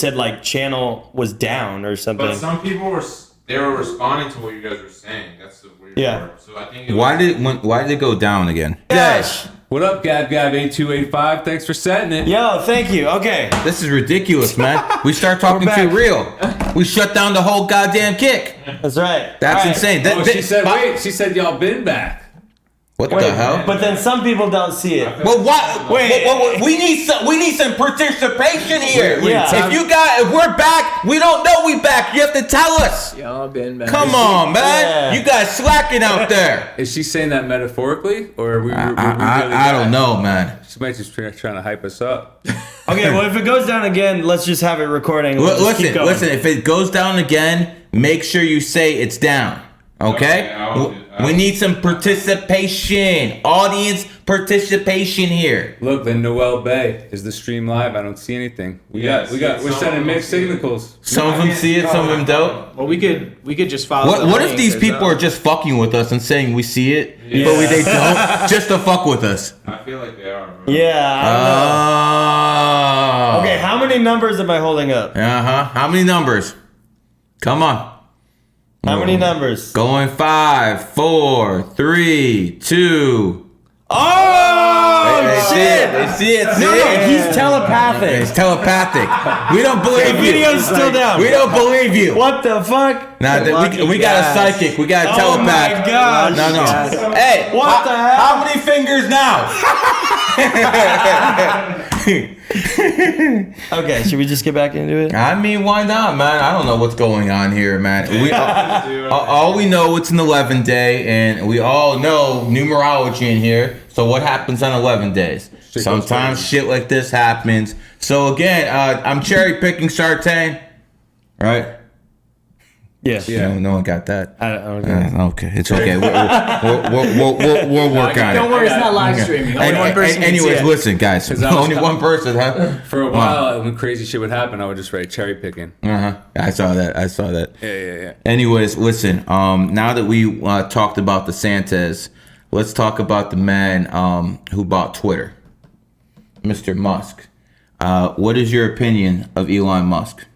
said like channel was down or something. But some people were responding to what you guys were saying. That's the weird part. So I think why did it go down again? Dash. What up, Gab8285? Thanks for setting it. Yo, thank you. Okay. This is ridiculous, man. We start talking too real. We shut down the whole goddamn kick. That's right. That's insane. She said y'all been back. What the hell? But then some people don't see it. Well, what? Wait. We need some participation here. If we're back, we don't know we back. You have to tell us. Y'all been back. Come on, man. You guys slacking out there. Is she saying that metaphorically, or are we really I don't know, man. She might just trying to hype us up. Okay, well, if it goes down again, let's just have it recording. Listen. If it goes down again, make sure you say it's down. Okay? We need some participation. Audience participation here. Look, then Noel Bay is the stream live. I don't see anything. We're sending mixed signals. Some of them see it, some of them don't. Well, we could just follow. What if these people are just fucking with us and saying we see it, but they don't, just to fuck with us? I feel like they are, bro. Yeah, I don't know. Okay, how many numbers am I holding up? How many numbers? Come on. How many numbers? Going 5, 4, 3, 2. Oh, shit! They see it. No, he's telepathic. It's telepathic. We don't believe The you. video's still down. We don't believe you. What the fuck? Nah, we got a psychic. We got a telepath. Oh my gosh. No. Hey, what the hell? How many fingers now? Okay, should we just get back into it? I mean, why not, man? I don't know what's going on here, man. All we know it's an 11 day, and we all know numerology in here. So what happens on 11 days? Sometimes shit like this happens. So again, I'm cherry picking Sartain, right? Yeah. No one got that. I don't get it. Okay, it's okay. We'll work on it. Don't worry, it's not live streaming. Only one person. Anyways, listen, guys. Only one person, huh? For a while, when crazy shit would happen, I would just write cherry picking. I saw that. Yeah. Anyways, listen. Now that we talked about the Santas, let's talk about the man who bought Twitter, Mr. Musk. What is your opinion of Elon Musk?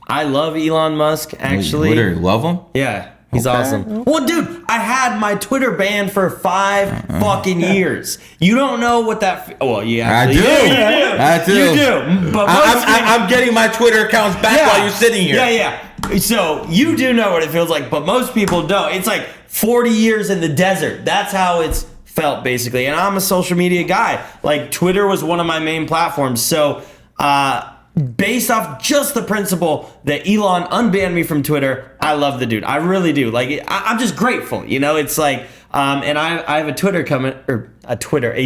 I love Elon Musk, actually. Twitter, love him? Yeah, he's awesome. Well, dude, I had my Twitter banned for 5 fucking years. You don't know what that... Well, you actually do. I do. You do. But I'm getting my Twitter accounts back while you're sitting here. Yeah. So you do know what it feels like, but most people don't. It's like 40 years in the desert. That's how it's felt, basically. And I'm a social media guy. Like, Twitter was one of my main platforms. So, based off just the principle that Elon unbanned me from Twitter, I love the dude. I really do. Like, I'm just grateful. You know, it's like, and I have a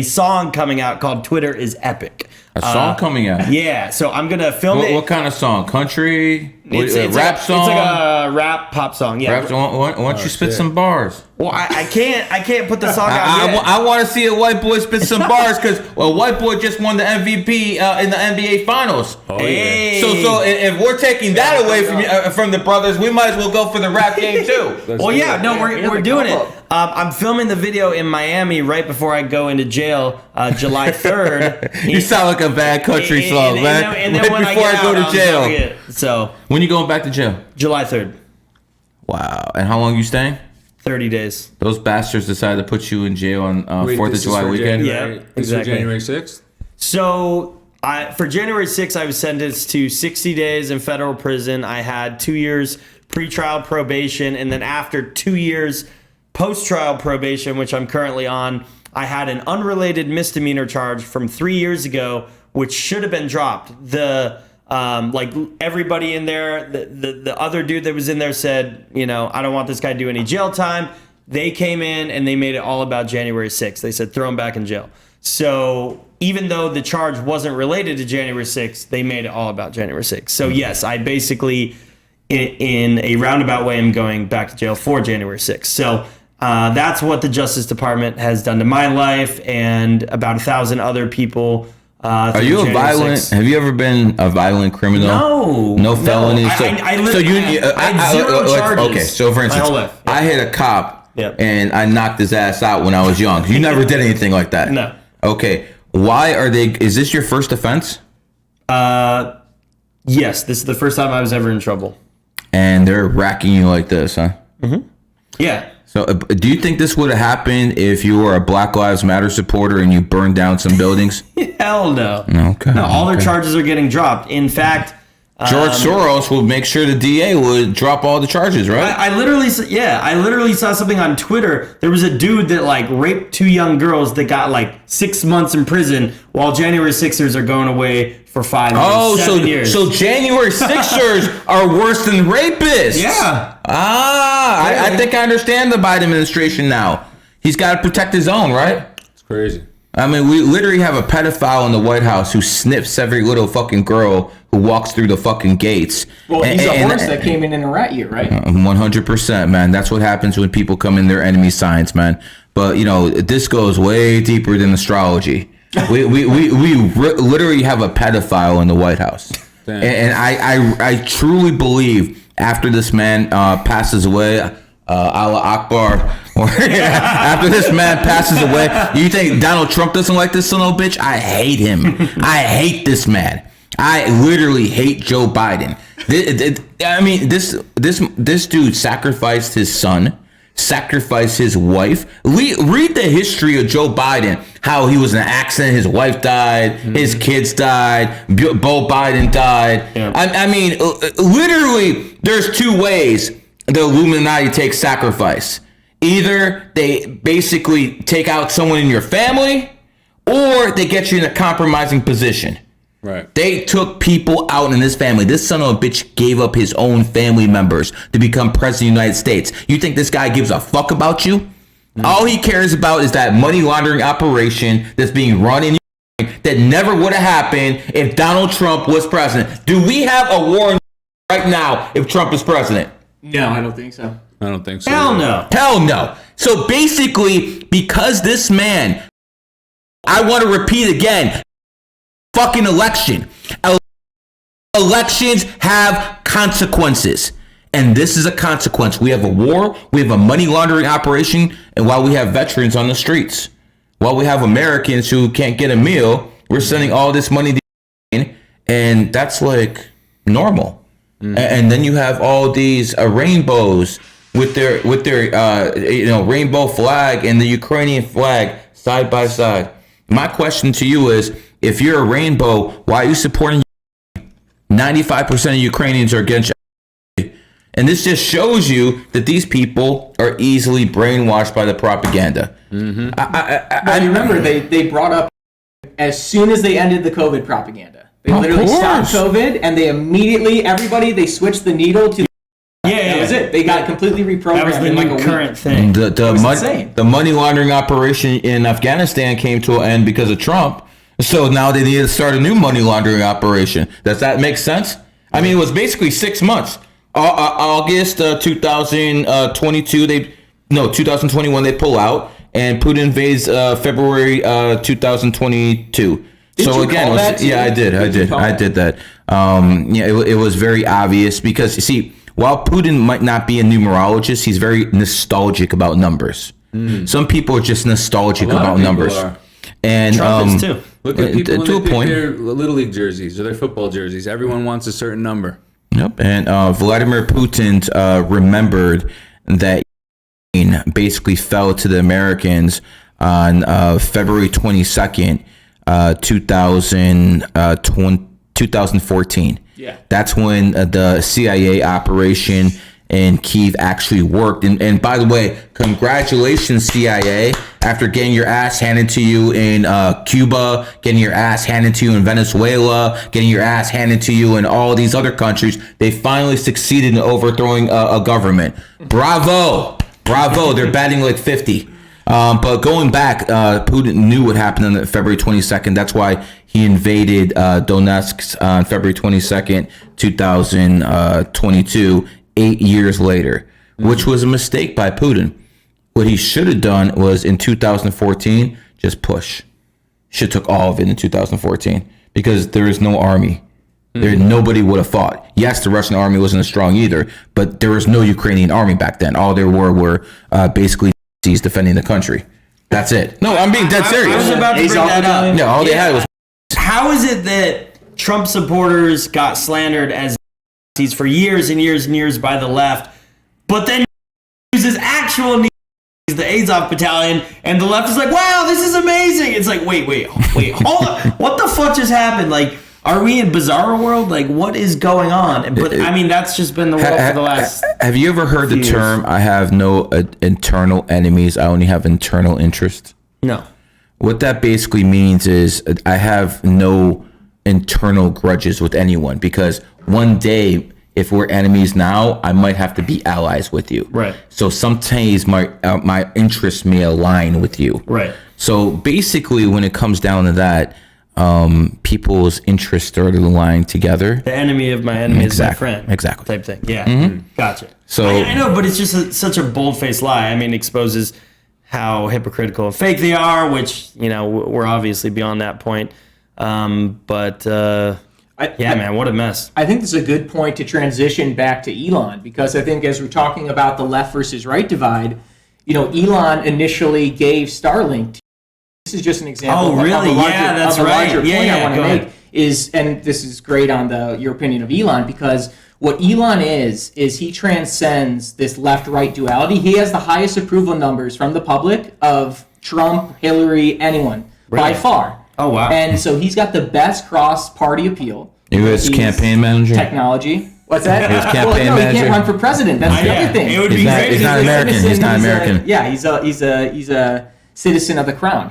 song coming out called "Twitter is Epic." A song coming out. Yeah, so I'm gonna film it. What kind of song? Country? It's rap song? It's like a rap pop song. Yeah. Rap song. Why don't you spit some bars? Well, I can't put the song out yet. I want to see a white boy spit some bars because a white boy just won the MVP in the NBA Finals. Hey. So if we're taking that away from the brothers, we might as well go for the rap game too. Well, yeah, no, we're doing it. I'm filming the video in Miami right before I go into jail, July 3rd. You sound like a bad country song, man. And then right before I go to jail. So when you going back to jail? July 3rd. Wow. And how long you staying? 30 days. Those bastards decided to put you in jail on 4th of July weekend? Yeah, exactly. January 6th? So for January 6th, I was sentenced to 60 days in federal prison. I had 2 years pretrial probation, and then after 2 years post-trial probation, which I'm currently on, I had an unrelated misdemeanor charge from 3 years ago, which should have been dropped. Like everybody in there, the other dude that was in there said, you know, I don't want this guy to do any jail time. They came in and they made it all about January 6th. They said, throw him back in jail. So even though the charge wasn't related to January 6th, they made it all about January 6th. So yes, I basically, in a roundabout way, am going back to jail for January 6th. So that's what the Justice Department has done to my life and about 1,000 other people. Are you a violent? 6th. Have you ever been a violent criminal? No felonies. No. I had zero charges. Okay, so for instance, I hit a cop and I knocked his ass out when I was young. You never did anything like that. No. Okay, why are they? Is this your first offense? Yes, this is the first time I was ever in trouble. And they're racking you like this, huh? Yeah. So, do you think this would have happened if you were a Black Lives Matter supporter and you burned down some buildings? Hell no. Okay. No, all their charges are getting dropped. In fact, George Soros will make sure the DA would drop all the charges, right? I literally saw something on Twitter. There was a dude that like raped 2 young girls that got like 6 months in prison, while January 6ers are going away for 5 years. Oh, 7 years. so January 6ers are worse than rapists. Yeah. I think I understand the Biden administration now. He's got to protect his own, right? It's crazy. I mean, we literally have a pedophile in the White House who sniffs every little fucking girl who walks through the fucking gates. Well, he's a horse that came in a rat year, right? 100%, man. That's what happens when people come in their enemy signs, man. But, you know, this goes way deeper than astrology. We literally have a pedophile in the White House. Damn. And I truly believe after this man passes away, Allah Akbar, or after this man passes away, you think Donald Trump doesn't like this son of a bitch? I hate him. I hate this man. I literally hate Joe Biden. I mean, this dude sacrificed his son, sacrificed his wife. Read the history of Joe Biden. How he was in an accident, his wife died, his kids died, Beau Biden died. Yeah. I mean, literally, there's 2 ways the Illuminati takes sacrifice. Either they basically take out someone in your family, or they get you in a compromising position. Right. They took people out in this family. This son of a bitch gave up his own family members to become president of the United States. You think this guy gives a fuck about you? All he cares about is that money laundering operation that's being run in that never would have happened if Donald Trump was president. Do we have a war right now if Trump is president? No, I don't think so. I don't think so. Hell no. Hell no. So basically, because this man, I want to repeat again, fucking election. Elections have consequences. And this is a consequence. We have a war, we have a money laundering operation, and while we have veterans on the streets, while we have Americans who can't get a meal, we're sending all this money to, and that's like normal. And then you have all these rainbows with their rainbow flag and the Ukrainian flag side by side. My question to you is, if you're a rainbow, why are you supporting? 95% of Ukrainians are against. And this just shows you that these people are easily brainwashed by the propaganda. I remember they brought up as soon as they ended the COVID propaganda. They literally stopped COVID, and they immediately, they switched the needle to. That was it. They got completely reprogrammed. That was the in new like a current week. thing. The money laundering operation in Afghanistan came to an end because of Trump. So now they need to start a new money laundering operation. Does that make sense? I mean, it was basically 6 months. August 2022, 2021 they pull out, and Putin invades February 2022. So again, I did that. It was very obvious because you see, while Putin might not be a numerologist, he's very nostalgic about numbers. Some people are just nostalgic about numbers. And Trump is too. Look at people when they pick their Little League jerseys or their football jerseys. Everyone wants a certain number. Yep. And Vladimir Putin remembered that basically fell to the Americans on February 22nd, 2014. Yeah. That's when the CIA operation in Kyiv actually worked. And by the way, congratulations, CIA, after getting your ass handed to you in Cuba, getting your ass handed to you in Venezuela, getting your ass handed to you in all these other countries. They finally succeeded in overthrowing a government. Bravo. They're batting like 50. But going back, Putin knew what happened on February 22nd. That's why he invaded Donetsk on February 22nd, 2022, 8 years later, which was a mistake by Putin. What he should have done was in 2014, just push. Should have took all of it in 2014 because there is no army. Nobody would have fought. Yes, the Russian army wasn't as strong either, but there was no Ukrainian army back then. All there were basically defending the country. That's it. No, I'm being dead serious. I was about to bring that up. No, all they had was. How is it that Trump supporters got slandered as Nazis for years and years and years by the left, but then uses actual Nazis, the Azov battalion, and the left is like, wow, this is amazing. It's like, wait, hold on. What the fuck just happened? Like, are we in bizarre world? Like, what is going on? But I mean, that's just been the world for the last. Have you ever heard the term, I have no internal enemies, I only have internal interests? No. What that basically means is I have no internal grudges with anyone, because one day, if we're enemies now, I might have to be allies with you. Right. So sometimes my interests may align with you. Right. So basically, when it comes down to that, people's interests start aligning together. The enemy of my enemy is my friend. Exactly. Type thing. Yeah. Gotcha. So I know, but it's just such a bold-faced lie. I mean, exposes how hypocritical and fake they are, which, we're obviously beyond that point. Man, what a mess. I think this is a good point to transition back to Elon, because I think as we're talking about the left versus right divide, Elon initially gave Starlink. This is just an example. Oh, really? Of a larger, Yeah, that's of a right. larger point I want to ahead. make is, and this is great on your opinion of Elon, because what Elon is he transcends this left-right duality. He has the highest approval numbers from the public of Trump, Hillary, anyone, by far. Oh, wow. And so he's got the best cross-party appeal. he was campaign manager. Technology. What's that? He was campaign He manager. can't run for president. That's the other thing. It would be great. He's not American. He's not American. He's a citizen of the crown.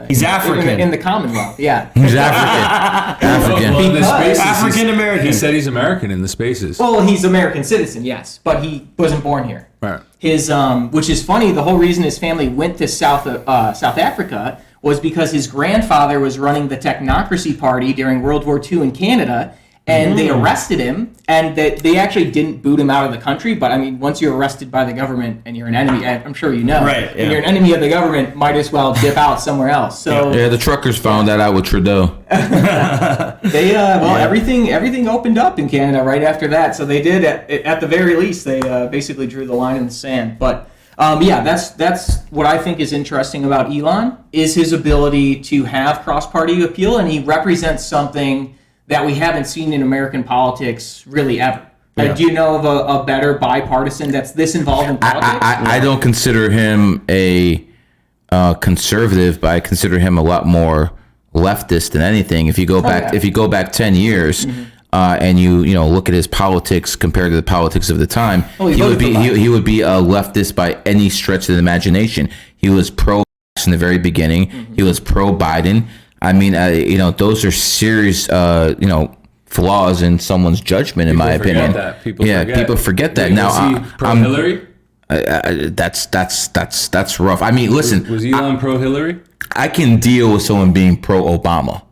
He's African. in the Commonwealth. Yeah. He's African. Well, in the spaces, African American. He said he's American in the spaces. Well, he's American citizen, yes, but he wasn't born here. Right. His which is funny. The whole reason his family went to South Africa was because his grandfather was running the Technocracy Party during World War II in Canada, and they arrested him, and they actually didn't boot him out of the country. But I mean, once you're arrested by the government and you're an enemy, I'm sure you know, right? Yeah. And you're an enemy of the government, might as well dip out somewhere else. So Yeah, the truckers found that out with Trudeau. Everything opened up in Canada right after that. So they did at the very least they basically drew the line in the sand. But that's what I think is interesting about Elon is his ability to have cross-party appeal, and he represents something that we haven't seen in American politics really ever. Yeah. Do you know of a better bipartisan that's this involved in politics? I don't consider him a conservative, but I consider him a lot more leftist than anything. If you go back 10 years, and you look at his politics compared to the politics of the time, he would be a leftist by any stretch of the imagination. He was pro in the very beginning. He was pro Biden. I mean, those are serious, flaws in someone's judgment, in my opinion. People forget that. Wait, now, was he pro Hillary? That's rough. I mean, listen. Was Elon pro Hillary? I can deal with someone being pro Obama.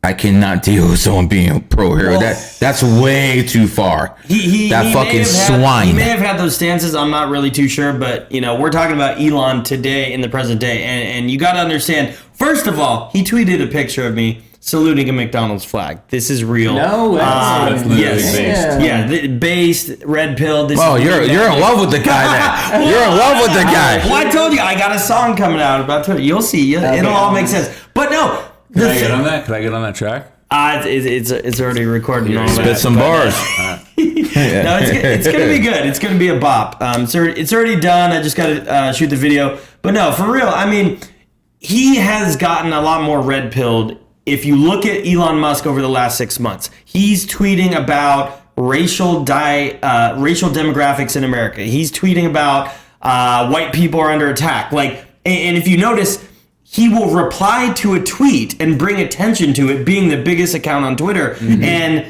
I cannot deal with someone being pro Hillary. That's way too far. He fucking swine. He may have had those stances. I'm not really too sure, but we're talking about Elon today in the present day, and you got to understand. First of all, he tweeted a picture of me saluting a McDonald's flag. This is real. No, that's literally based. Based red pill. This you're in love with the guy. Then you're in love with the guy. Well, I told you I got a song coming out about Twitter. You'll see. It'll all make sense. But no. Can I get on that? Can I get on that track? It's already recorded. And all Spit that, some bars. No, it's gonna be good. It's gonna be a bop. It's already done. I just gotta shoot the video. But no, for real. I mean, he has gotten a lot more red pilled. If you look at Elon Musk over the last 6 months, he's tweeting about racial demographics in America. He's tweeting about white people are under attack. And if you notice, he will reply to a tweet and bring attention to it, being the biggest account on Twitter. And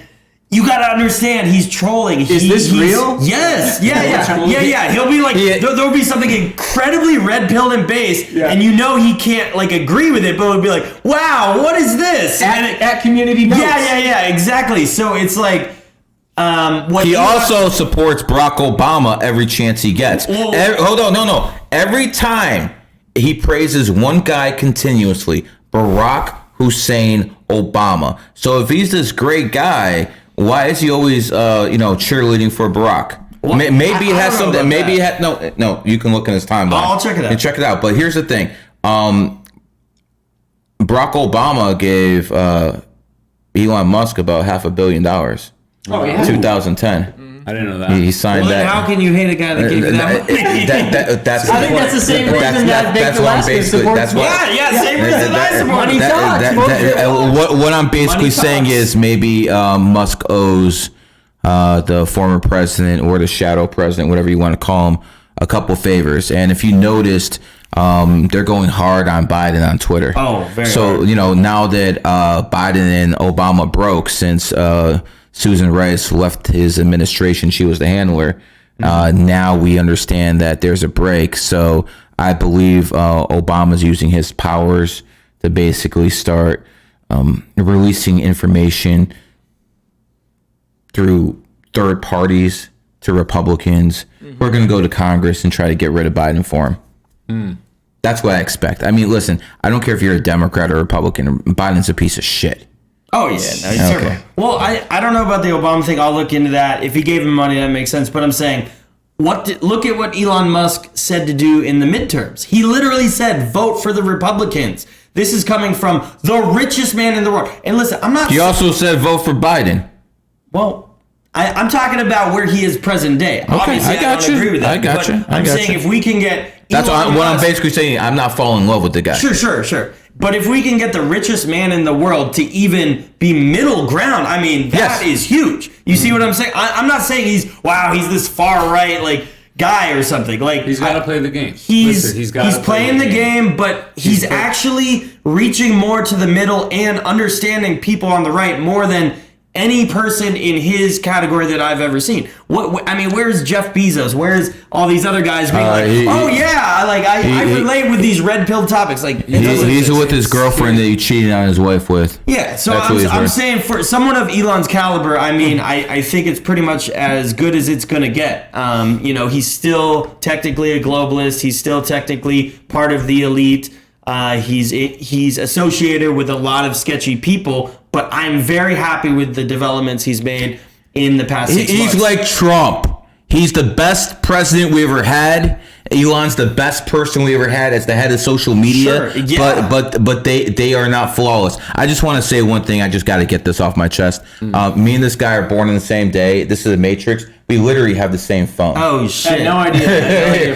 you got to understand, he's trolling. Is this real? Yes. Yeah. He'll be like, there'll be something incredibly red-pilled and based, and he can't agree with it, but it'll be like, wow, what is this? At community notes. Yeah, exactly. So it's like, he also supports Barack Obama every chance he gets. Hold on, no. Every time he praises one guy continuously, Barack Hussein Obama. So if he's this great guy, why is he always, cheerleading for Barack? Well, maybe it has something. Maybe it had no. You can look in his timeline. I'll check it out. And check it out. But here's the thing. Barack Obama gave, Elon Musk about $500 million. Oh yeah. 2010. I didn't know that. He signed Well, that. then how can you hate a guy that gave you that money? That's I think that's the same reason that Vic Velasquez supports. Yeah, same reason I support Money him. talks. What I'm basically Money saying talks. is maybe Musk owes the former president or the shadow president, whatever you want to call him, a couple favors. And if you noticed, they're going hard on Biden on Twitter. Oh, very So, hard. now that Biden and Obama broke, since Susan Rice left his administration, she was the handler. Now we understand that there's a break. So I believe Obama's using his powers to basically start releasing information through third parties to Republicans who are going to go to Congress and try to get rid of Biden for him. That's what I expect. I mean, listen, I don't care if you're a Democrat or Republican. Biden's a piece of shit. Oh, yeah. No, he's Okay. terrible. Well, I don't know about the Obama thing. I'll look into that. If he gave him money, that makes sense. But I'm saying, look at what Elon Musk said to do in the midterms. He literally said, vote for the Republicans. This is coming from the richest man in the world. And listen, I'm not... He also said vote for Biden. Well, I'm talking about where he is present day. Obviously, I got don't you. agree with that. I got but you. I I'm got saying you. if we can get... That's Elon what I'm Musk- basically saying. I'm not falling in love with the guy. Sure. But if we can get the richest man in the world to even be middle ground, I mean, that is huge. You see what I'm saying? I'm not saying he's this far right guy or something. He's got to play the game. He's playing the game, but he's actually reaching more to the middle and understanding people on the right more than any person in his category that I've ever seen. I mean, where's Jeff Bezos? Where's all these other guys being I relate with these red pill topics. He's with his girlfriend that he cheated on his wife with. Yeah, so That's what he's I'm worth. saying for someone of Elon's caliber, I mean, I think it's pretty much as good as it's going to get. He's still technically a globalist. He's still technically part of the elite. He's associated with a lot of sketchy people, but I'm very happy with the developments he's made in the past 6 months. He's like Trump. He's the best president we ever had. Elon's the best person we ever had as the head of social media. Sure, yeah. But they are not flawless. I just want to say one thing. I just got to get this off my chest. Me and this guy are born on the same day. This is a Matrix. We literally have the same phone. Oh I shit! had no idea.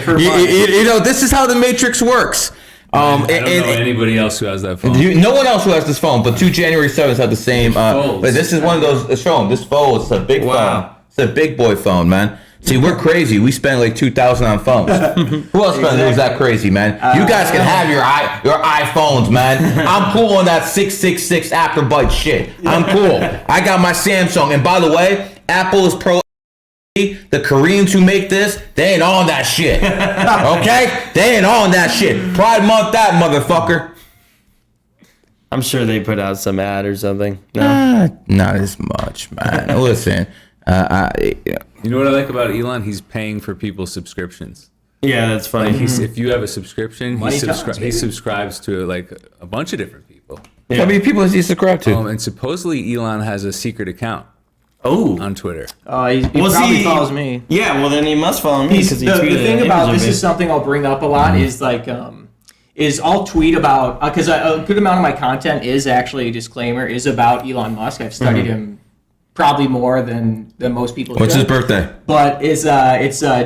This is how the Matrix works. I don't know anybody else who has that phone. No one else who has this phone, but 2 January 7th have the same. But this is one of those. Show them this phone. It's a big phone. It's a big boy phone, man. See, we're crazy. We spend like $2,000 on phones. Who else is that crazy, man? You guys can have your iPhones, man. I'm cool on that 666 afterbyte shit. I'm cool. I got my Samsung, and by the way, Apple is pro. The Koreans who make this, they ain't on that shit. Okay? They ain't on that shit. Pride Month, that motherfucker. I'm sure they put out some ad or something. No. Not as much, man. Listen, You know what I like about Elon? He's paying for people's subscriptions. Yeah, that's funny. If you have a subscription, Money he talks, baby. subscribes to a bunch of different people. how many people does he subscribe to? And supposedly Elon has a secret account Oh. on Twitter. He probably follows me. Yeah, well then he must follow me because he The tweeted thing an about image this of is it. something I'll bring up a lot is I'll tweet about because a good amount of my content is actually a disclaimer is about Elon Musk. I've studied him probably more than most people. What's should. his birthday? But it's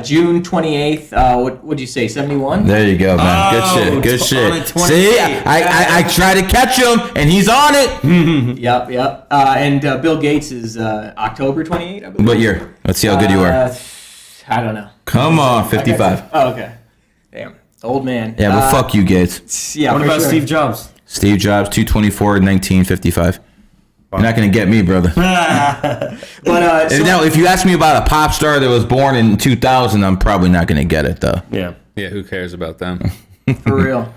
June 28th. What would you say? 71. There you go, man. Good shit. on a 28. See, I try to catch him, and he's on it. Yep. And Bill Gates is October 28th. I believe. What year? Let's see how good you are. I don't know. Come on, 55. Oh, okay. Damn, old man. Yeah, but fuck you, Gates. Yeah. What for about sure. Steve Jobs? Steve Jobs, 2/24/1955. You're not gonna get me, brother. But Now, if you ask me about a pop star that was born in 2000, I'm probably not gonna get it though. Yeah. Yeah, who cares about them? For real.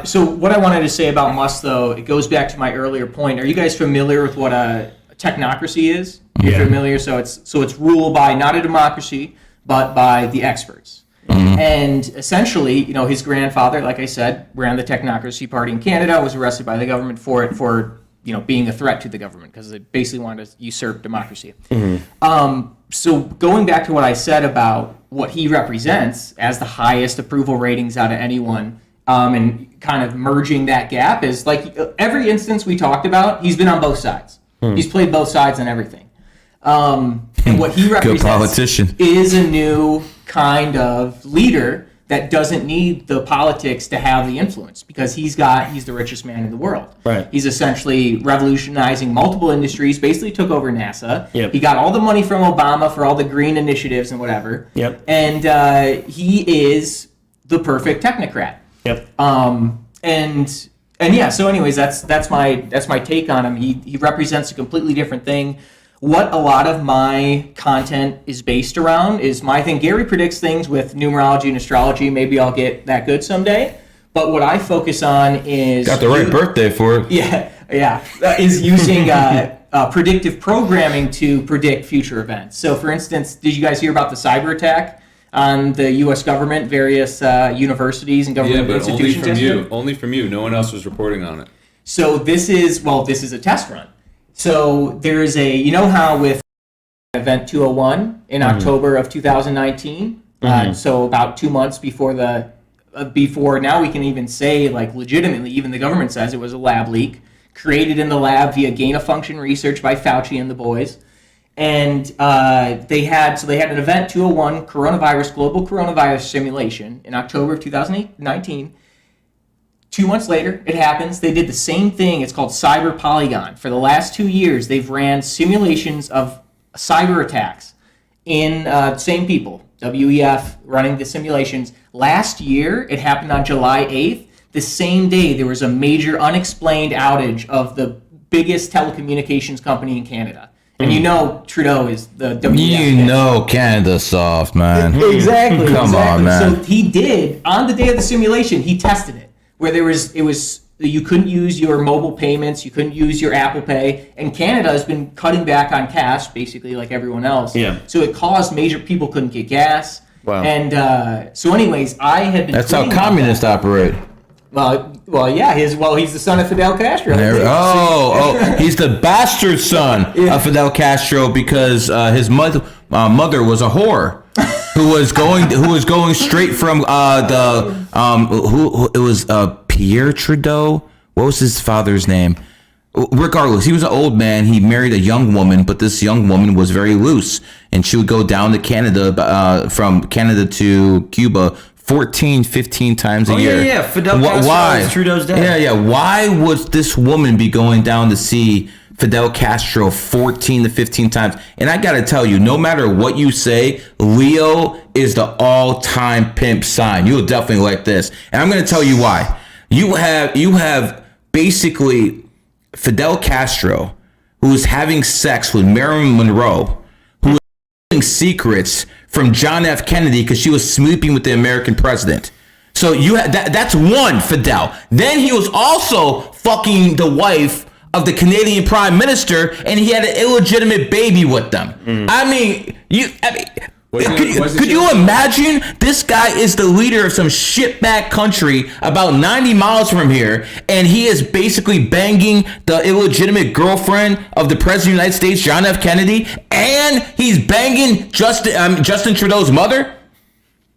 So what I wanted to say about Musk, though, it goes back to my earlier point. Are you guys familiar with what a technocracy is? Yeah. Familiar? So it's ruled by not a democracy, but by the experts. And essentially, his grandfather, like I said, ran the technocracy party in Canada, was arrested by the government for being a threat to the government because they basically wanted to usurp democracy. So going back to what I said about what he represents as the highest approval ratings out of anyone, and kind of merging that gap is like every instance we talked about, he's been on both sides. He's played both sides and everything. And what he represents politician. is a new kind of leader that doesn't need the politics to have the influence, because he's the richest man in the world. Right. He's essentially revolutionizing multiple industries, basically took over NASA. Yep. He got all the money from Obama for all the green initiatives and whatever. Yep. And he is the perfect technocrat. Yep. And yeah, so anyways, that's my take on him. He represents a completely different thing. What a lot of my content is based around is my thing. Gary predicts things with numerology and astrology. Maybe I'll get that good someday. But what I focus on is... Got the right birthday for it. Yeah. Is using predictive programming to predict future events. So, for instance, did you guys hear about the cyber attack on the U.S. government, various universities and government institutions? Only from you. No one else was reporting on it. So this is a test run. So there's you know how with Event 201 in October of 2019, so about 2 months before before now we can even say, like, legitimately, even the government says it was a lab leak created in the lab via gain-of-function research by Fauci and the boys. And they had an Event 201 global coronavirus simulation in October of 2019. 2 months later, it happens. They did the same thing. It's called Cyber Polygon. For the last 2 years, they've ran simulations of cyber attacks in same people, WEF, running the simulations. Last year, it happened on July 8th. The same day, there was a major unexplained outage of the biggest telecommunications company in Canada. And you know Trudeau is the WEF. You know Canada's soft, man. Exactly. Come on, man. So he did, on the day of the simulation, he tested it. Where you couldn't use your mobile payments, you couldn't use your Apple Pay, and Canada has been cutting back on cash, basically like everyone else. Yeah. So it caused people couldn't get gas. Wow. And so, anyways, I had been. That's how communists operate. Well, yeah. He's the son of Fidel Castro. He's the bastard son of Fidel Castro because his mother was a whore. who was going straight from it was Pierre Trudeau. What was his father's name? Regardless, he was an old man. He married a young woman, but this young woman was very loose, and she would go down to Canada, from Canada to Cuba 14, 15 times a year. Yeah. Fidel Castro is Trudeau's dad. Yeah. Why would this woman be going down to see Fidel Castro 14 to 15 times? And I gotta tell you, no matter what you say, Leo is the all-time pimp sign. You'll definitely like this. And I'm gonna tell you why. You have basically Fidel Castro, who is having sex with Marilyn Monroe, who is keeping secrets from John F. Kennedy because she was sleeping with the American president. So that's one Fidel. Then he was also fucking the wife of the Canadian Prime Minister, and he had an illegitimate baby with them. Could you imagine? This guy is the leader of some shitbag country about 90 miles from here, and he is basically banging the illegitimate girlfriend of the President of the United States, John F. Kennedy, and he's banging Justin Trudeau's mother?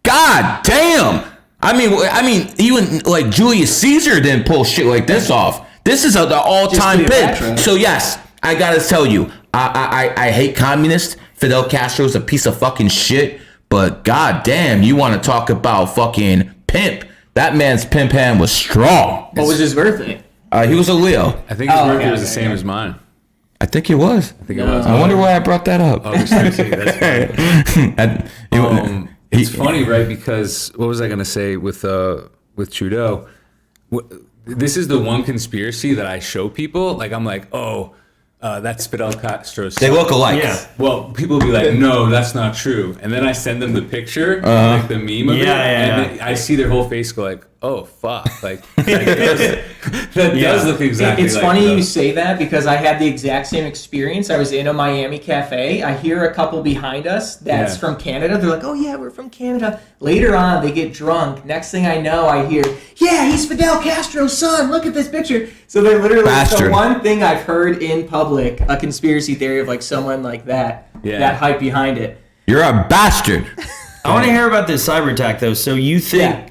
God damn! I mean, even like Julius Caesar didn't pull shit like this off. This is the all-time pimp. So yes, I gotta tell you, I hate communists. Fidel Castro is a piece of fucking shit. But goddamn, you want to talk about fucking pimp? That man's pimp hand was strong. What was his birthday? He was a Leo. I think his birthday was the same as mine. I think it was. I wonder why I brought that up. August 13th. That's funny. It's funny, right? Because what was I gonna say with Trudeau? This is the one conspiracy that I show people. Like, I'm like, that's Fidel Castro's son. They look alike. Yeah. Well, people will be like, no, that's not true. And then I send them the picture, like the meme of it. And I see their whole face go like, oh, fuck. Like, that does look exactly It's like funny Fidel. you say that because I had the exact same experience. I was in a Miami cafe. I hear a couple behind us that's from Canada. They're like, oh, yeah, we're from Canada. Later on, they get drunk. Next thing I know, I hear, yeah, he's Fidel Castro's son. Look at this picture. So they're literally the one thing I've heard in public, a conspiracy theory of like someone like that, that hype behind it. You're a bastard. I want to hear about this cyber attack, though. So you think,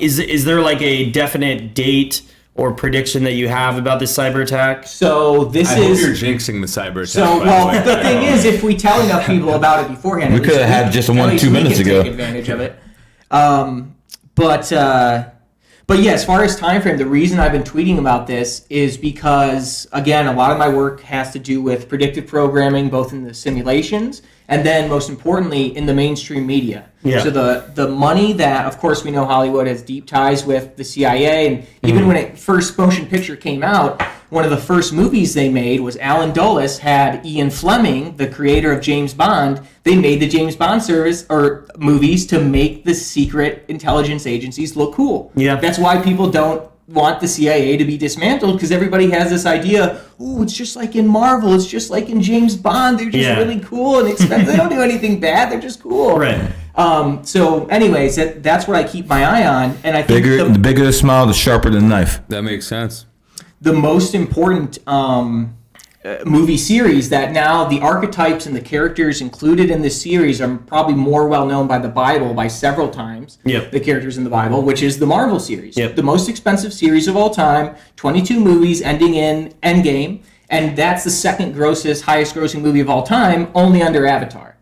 is there like a definite date or prediction that you have about this cyber attack? So this I hope is. you're jinxing the cyber attack. So, well, the thing is, if we tell enough people about it beforehand, We could have had just one 2 minutes ago. Take advantage of it. But yeah, as far as time frame, the reason I've been tweeting about this is because, again, a lot of my work has to do with predictive programming, both in the simulations and then, most importantly, in the mainstream media. Yeah. So the money that, of course, we know Hollywood has deep ties with the CIA, and even when it first motion picture came out, one of the first movies they made was Alan Dulles had Ian Fleming, the creator of James Bond. They made the James Bond service or movies to make the secret intelligence agencies look cool. Yeah. That's why people don't want the CIA to be dismantled, because everybody has this idea, oh, it's just like in Marvel, it's just like in James Bond, they're just really cool and expensive. They don't do anything bad, they're just cool. Right. So anyways, that's what I keep my eye on, and I think The bigger the smile, the sharper the knife. That makes sense. the most important movie series that now the archetypes and the characters included in this series are probably more well known by the Bible by several times. Yep. The characters in the Bible, which is the Marvel series. Yep. The most expensive series of all time, 22 movies ending in Endgame, and that's the second highest grossing movie of all time, only under Avatar.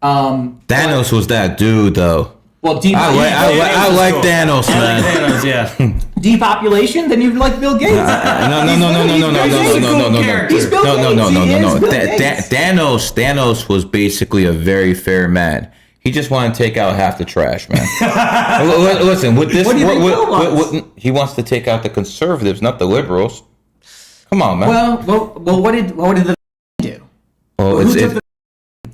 Thanos was that dude, though. Well, I like Thanos, man. Thanos, yeah. Depopulation? Then you like Bill Gates. No. He's Bill Gates. Thanos was basically a very fair man. He just wanted to take out half the trash, man. Listen, with this, What do you think Bill wants? he wants to take out the conservatives, not the liberals. Come on, man. Well, what did the do? Well, Who it's took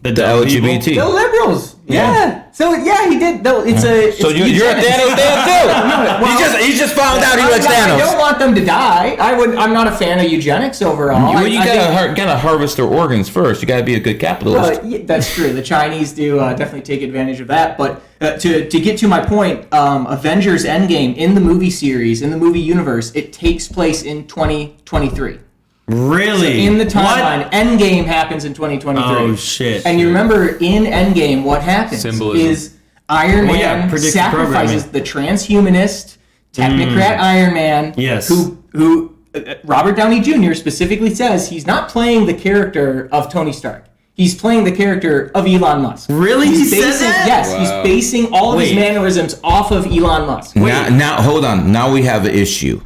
the LGBT. The liberals. Yeah. Yeah. So yeah, he did. No, it's a. So you're a Thanos fan too. He just found out he likes I Thanos. don't want them to die. I'm not a fan of eugenics overall. You gotta harvest their organs first. You gotta be a good capitalist. Yeah, that's true. The Chinese do definitely take advantage of that. But to get to my point, Avengers Endgame in the movie series, in the movie universe, it takes place in 2023. Really? So in the timeline, Endgame happens in 2023. Oh, shit. And you remember in Endgame, what happens Symbolism. is Iron Man predictive sacrifices programming. the transhumanist technocrat Iron Man. Yes. Who Robert Downey Jr. specifically says he's not playing the character of Tony Stark. He's playing the character of Elon Musk. Really? He's He said basing, that? Yes, Wow. he's basing all of his mannerisms off of Elon Musk. Now hold on. Now we have an issue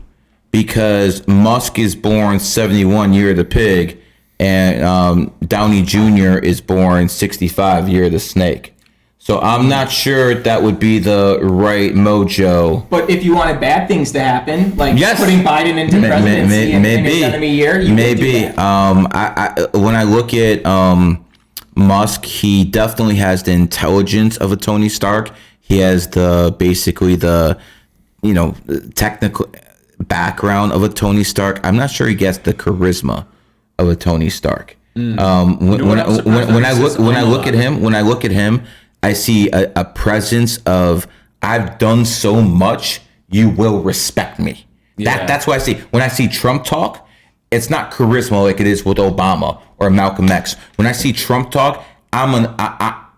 because Musk is born 71 year of the pig, and Downey Jr. is born 65 year of the snake. So I'm not sure that would be the right mojo. But if you wanted bad things to happen, like Yes. putting Biden into presidency in his enemy year, you could do maybe. that. When I look at Musk, he definitely has the intelligence of a Tony Stark. He has basically the technical background of a Tony Stark. I'm not sure he gets the charisma of a Tony Stark. When I look at him, I see a presence of I've done so much, you will respect me. Yeah. That's what I see. When I see Trump talk, it's not charisma like it is with Obama or Malcolm X. When I see Trump talk,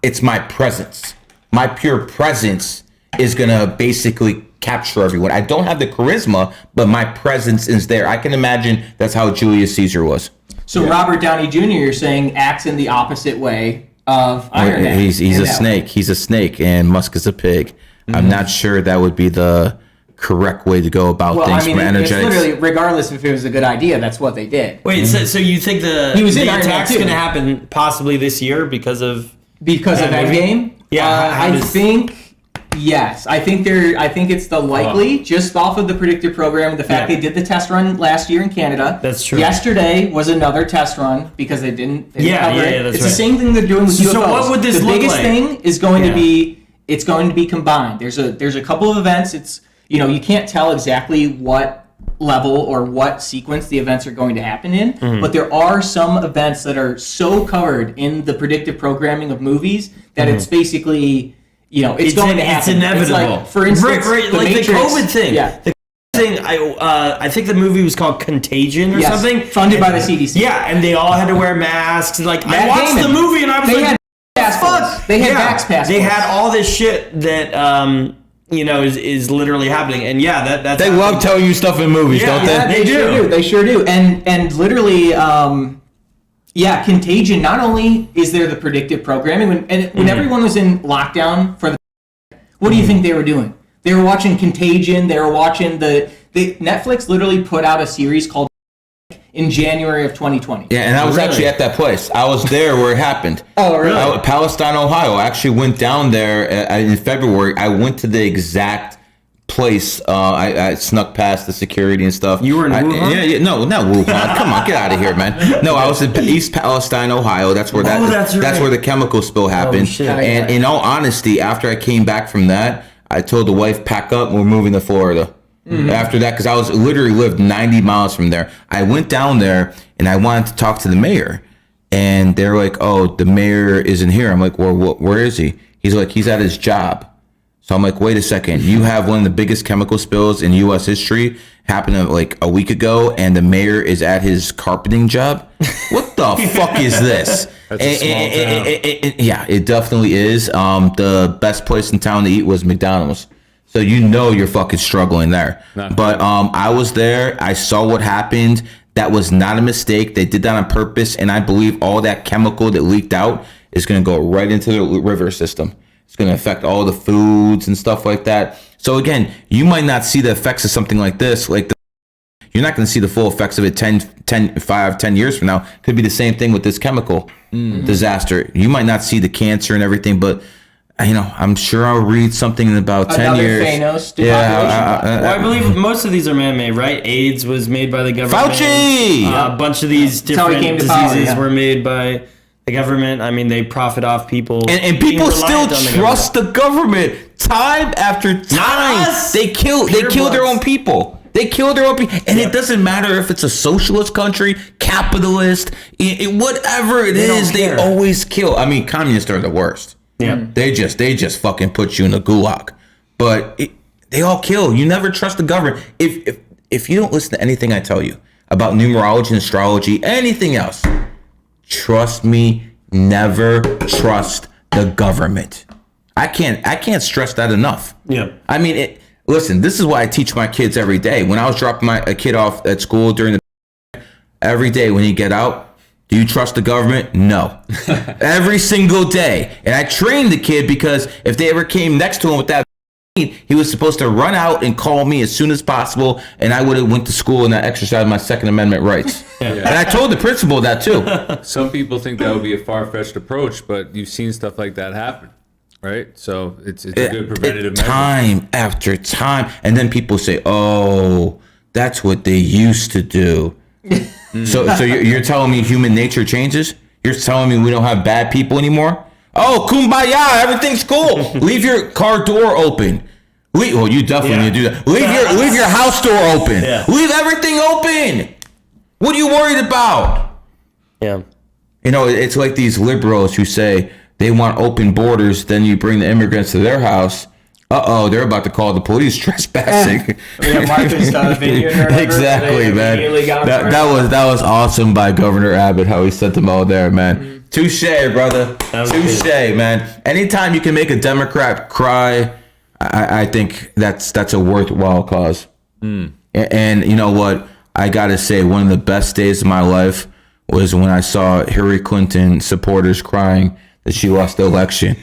it's my presence. My pure presence is gonna basically capture everyone. I don't have the charisma, but my presence is there. I can imagine that's how Julius Caesar was. So Robert Downey Jr., you're saying, acts in the opposite way of Iron Man. He's a snake. He's a snake, and Musk is a pig. I'm not sure that would be the correct way to go about things. I mean, it's literally, regardless if it was a good idea, that's what they did. Wait, so you think He was in Iron Man attack's too. going to happen possibly this year because of Endgame? Yeah, how I does- think yes. I think it's the likely just off of the predictive program. The fact Yeah. they did the test run last year in Canada. That's true. Yesterday was another test run because they didn't cover it. that's It's right. the same thing they're doing with UFOs. So what would this the look biggest like? thing is going Yeah. to be it's going to be combined. There's a couple of events. It's you can't tell exactly what level or what sequence the events are going to happen in, but there are some events that are so covered in the predictive programming of movies that it's basically it's going to happen. It's inevitable. Like, for instance, right, the like Matrix, the COVID thing. Yeah. The thing. I think the movie was called Contagion or Yes, something. funded by the CDC. Yeah, and they all had to wear masks. And I Matt watched Damon. the movie and I was They like, had passports. They had vax passports. They had all this shit that is literally happening. And that's they love telling you stuff in movies, don't they? Yeah, they sure do. And literally, Contagion. Not only is there the predictive programming, when everyone was in lockdown for what do you think they were doing? They were watching Contagion. They were watching Netflix literally put out a series called in January of 2020. Yeah, and I was actually at that place. I was there where it happened. Oh, really? Palestine, Ohio. I actually went down there in February. I went to the exact place. I snuck past the security and stuff. You were in Wuhan? No, not Wuhan. Come on, get out of here, man. No, I was in East Palestine, Ohio. That's where that's where the chemical spill happened. Shit. And in all honesty, after I came back from that, I told the wife, pack up, we're moving to Florida. After that, because I was literally lived 90 miles from there. I went down there and I wanted to talk to the mayor, and they're like, "Oh, the mayor isn't here." I'm like, "Well, where is he?" He's like, "He's at his job." So I'm like, "Wait a second, you have one of the biggest chemical spills in U.S. history happened like a week ago, and the mayor is at his carpeting job? What the fuck is this?" That's a small town. Yeah, it definitely is. The best place in town to eat was McDonald's. So you're fucking struggling there. But I was there. I saw what happened. That was not a mistake. They did that on purpose. And I believe all that chemical that leaked out is going to go right into the river system. It's going to affect all the foods and stuff like that. So again, you might not see the effects of something like this. You're not going to see the full effects of it 10 years from now. Could be the same thing with this chemical disaster. You might not see the cancer and everything, but I'm sure I'll read something in about 10 years. Thanos I believe most of these are man-made, right? AIDS was made by the government. Fauci! A bunch of these different diseases were made by the government. I mean, they profit off people. And people still trust the government time after time. They kill their own people. They kill their own people. And it doesn't matter if it's a socialist country, capitalist, whatever it is, they always kill. I mean, communists are the worst. Yeah, they just fucking put you in the gulag. But they all kill. You never trust the government. If you don't listen to anything I tell you about numerology and astrology, anything else, trust me, never trust the government. I can't stress that enough. Yeah. I mean, listen, this is why I teach my kids every day. When I was dropping a kid off at school during every day when he get out, do you trust the government? No. Every single day. And I trained the kid because if they ever came next to him with that, he was supposed to run out and call me as soon as possible, and I would have went to school and I exercised my Second Amendment rights. And I told the principal that too. Some people think that would be a far-fetched approach, but you've seen stuff like that happen, right? So it's a good preventative measure. Time after time. And then people say, "Oh, that's what they used to do." So you're telling me human nature changes? You're telling me we don't have bad people anymore? Oh, kumbaya, everything's cool. Leave your car door open. You definitely need to do that. Leave your house door open. Yeah. Leave everything open. What are you worried about? Yeah. It's like these liberals who say they want open borders, then you bring the immigrants to their house. They're about to call the police trespassing. Exactly, man. That was awesome by Governor Abbott, how he sent them all there, man. Touche, brother. Touche, man. Anytime you can make a Democrat cry, I think that's a worthwhile cause. And you know what? I gotta say, one of the best days of my life was when I saw Hillary Clinton supporters crying that she lost the election.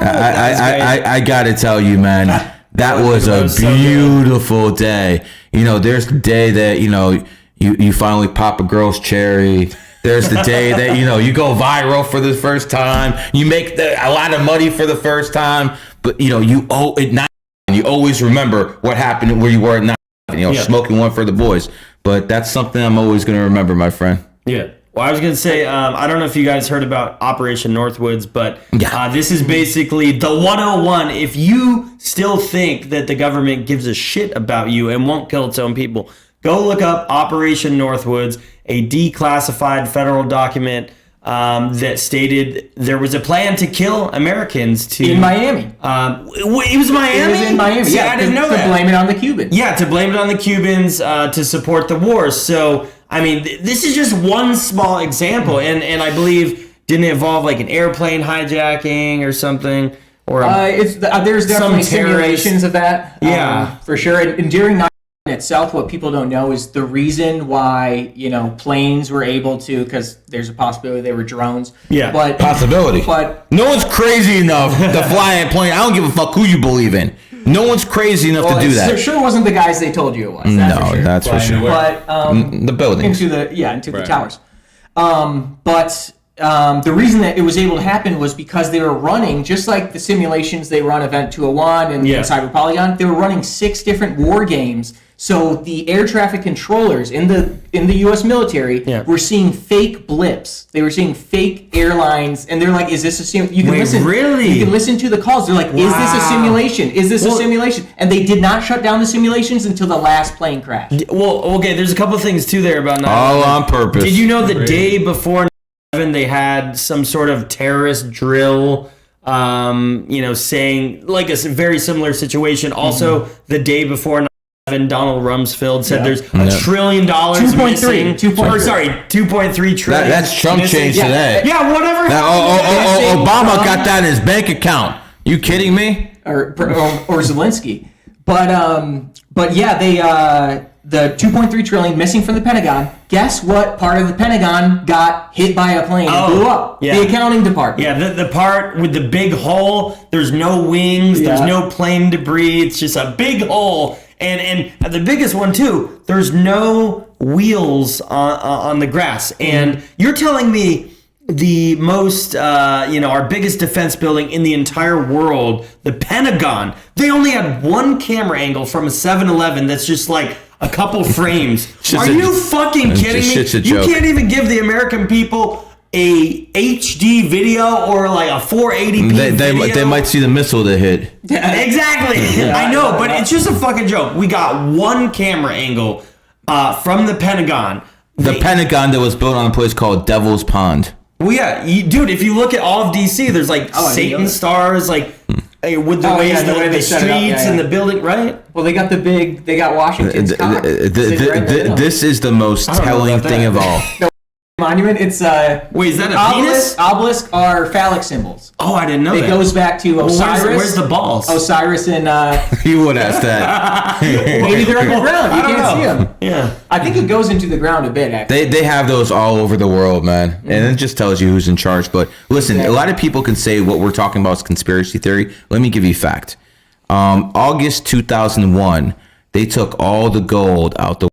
I gotta tell you, man, that was a beautiful day. There's the day that you finally pop a girl's cherry. There's the day that you go viral for the first time. You make a lot of money for the first time, but you always remember what happened where you were at 9. Smoking one for the boys. But that's something I'm always gonna remember, my friend. Yeah. Well, I was going to say, I don't know if you guys heard about Operation Northwoods, but this is basically the 101. If you still think that the government gives a shit about you and won't kill its own people, go look up Operation Northwoods, a declassified federal document that stated there was a plan to kill Americans in Miami. It was Miami? It was in Miami. See, I didn't know that. To blame it on the Cubans. Yeah, to blame it on the Cubans to support the wars. So, I mean, this is just one small example, and I believe didn't it involve like an airplane hijacking or something. or there's definitely some terrorist- simulations of that. Yeah. For sure. And during 9/11 itself, what people don't know is the reason why planes were able to, because there's a possibility they were drones. Yeah. But Possibility. But No one's crazy enough to fly a plane. I don't give a fuck who you believe in. No one's crazy enough to do it that. sure wasn't the guys they told you it was. That's for sure. That's for sure. But The buildings. into the towers. The reason that it was able to happen was because they were running, just like the simulations they run Event 201 and Cyber Polygon, they were running 6 different war games. So the air traffic controllers in the U.S. military were seeing fake blips. They were seeing fake airlines, and they're like, "Is this a simulation?" You can listen. Really? You can listen to the calls. They're like, "Is this a simulation? Is this a simulation?" And they did not shut down the simulations until the last plane crashed. Well, okay. There's a couple things too there about 9/11. All on purpose. Did you know the day before 9/11 they had some sort of terrorist drill? Saying like a very similar situation. Also, the day before 9/11, Donald Rumsfeld said there's $1 trillion 2.3 missing. 2.3 trillion. That's Trump missing. changed today. Yeah, whatever. Obama got that in his bank account. You kidding me? Or Zelensky. But yeah, they the 2.3 trillion missing from the Pentagon. Guess what part of the Pentagon got hit by a plane and blew up? Yeah. The accounting department. Yeah, the part with the big hole, there's no wings, there's no plane debris, it's just a big hole. And the biggest one too, there's no wheels on the grass. And you're telling me the most, our biggest defense building in the entire world, the Pentagon, they only had one camera angle from a 7-Eleven that's just like a couple frames. Are you fucking kidding me? You can't even give the American people a HD video or like a 480p video. They might see the missile that hit. Exactly. I know, but it's just a fucking joke. We got one camera angle from the Pentagon. The Pentagon that was built on a place called Devil's Pond. Well, yeah, dude. If you look at all of DC, there's like Satan stars, like with the ways the streets and the building, right? Well, they got Washington's cock. This is the most telling thing of all. Monument. It's wait, is that a penis? Obelisk are phallic symbols. Oh, I didn't know that. It goes back to Osiris. Where's the balls? Osiris and You would ask that. maybe they're underground. You can't see them. Yeah, I think it goes into the ground a bit. Actually, they have those all over the world, man, and it just tells you who's in charge. But listen, a lot of people can say what we're talking about is conspiracy theory. Let me give you a fact. August 2001, they took all the gold out the.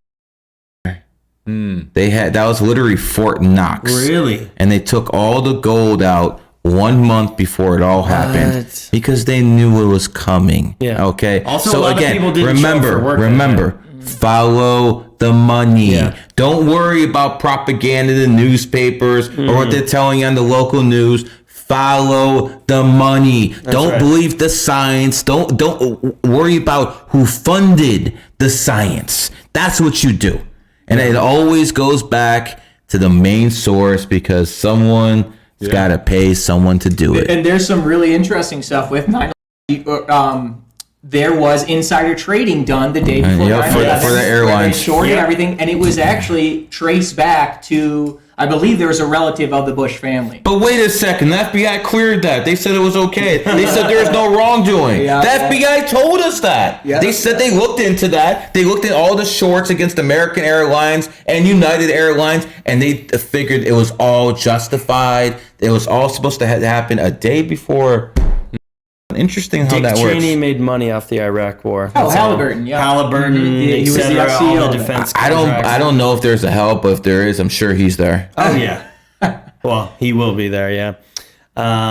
That was literally Fort Knox. Really? And they took all the gold out 1 month before it all happened because they knew it was coming. Yeah. Okay. Also, so a lot again, of people didn't show up for work remember, follow the money. Yeah. Don't worry about propaganda in the newspapers or what they're telling you on the local news. Follow the money. Don't believe the science. Don't worry about who funded the science. That's what you do. And it always goes back to the main source because someone's got to pay someone to do it. And there's some really interesting stuff with 9/11. There was insider trading done the day before 9/11 for the airlines. They shorted everything, and it was actually traced back to, I believe there was a relative of the Bush family. But wait a second, the FBI cleared that. They said it was okay. They said there's no wrongdoing. The FBI told us that. Yeah. They said they looked into that. They looked at all the shorts against American Airlines and United Airlines, and they figured it was all justified. It was all supposed to happen a day before. Interesting how that works. Dick Cheney made money off the Iraq War. Halliburton, Halliburton, he was the all the CEO. defense I don't know if there's a help, but if there is, I'm sure he's there. Oh yeah. Well, he will be there. Yeah.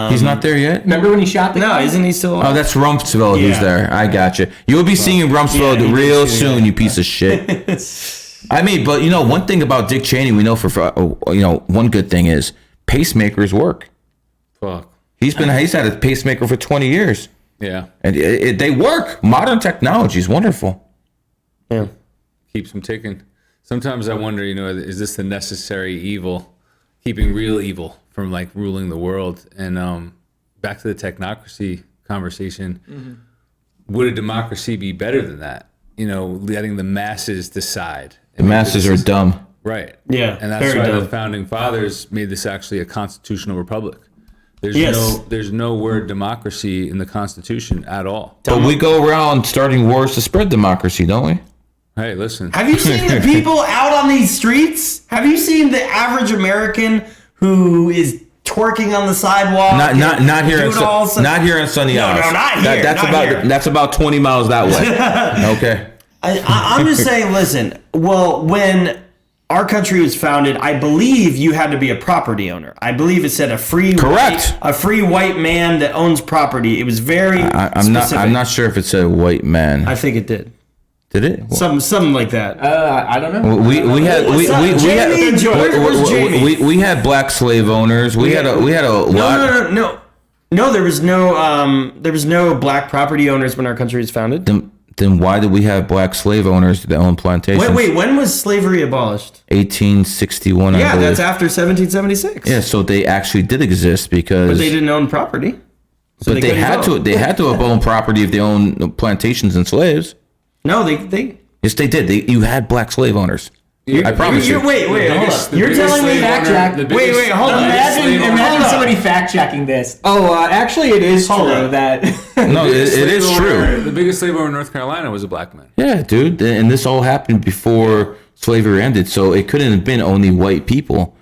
He's not there yet? Remember when he shot the guy? Isn't he still alive? Oh, that's Rumsfeld who's there. I got you. You'll be seeing Rumsfeld real soon, you piece of shit. I mean, but one thing about Dick Cheney, we know one good thing is pacemakers work. Fuck. He's had a pacemaker for 20 years. Yeah. And they work. Modern technology is wonderful. Yeah. Keeps them ticking. Sometimes I wonder, is this the necessary evil, keeping real evil from like ruling the world? And back to the technocracy conversation, would a democracy be better than that? Letting the masses decide. The masses are dumb. Right. Yeah. And that's why the founding fathers made this actually a constitutional republic. There's no word democracy in the Constitution at all. But we go around starting wars to spread democracy, don't we? Hey, listen. Have you seen the people out on these streets? Have you seen the average American who is twerking on the sidewalk? Not here in Sunny Isles. No, not here. That's about 20 miles that way. Okay. I'm just saying, listen, well, when our country was founded, I believe you had to be a property owner. I believe it said a free white man that owns property. It was very specific. I'm not sure if it said white man. I think it did. Did it? Something like that. I don't know. We had black slave owners. We had a lot. No. There was no black property owners when our country was founded. Then why did we have black slave owners that owned plantations? Wait, when was slavery abolished? 1861. Yeah, that's after 1776. Yeah, so they actually did exist because. But they didn't own property. So they had to. They had to have owned property if they owned plantations and slaves. No, they. Yes, they did. You had black slave owners. I promise you. Wait, hold on. You're telling me fact check. Wait, hold on. Imagine somebody fact checking this. Actually, it is true that. No, it is true. The biggest slave owner in North Carolina was a black man. Yeah, dude, and this all happened before slavery ended, so it couldn't have been only white people.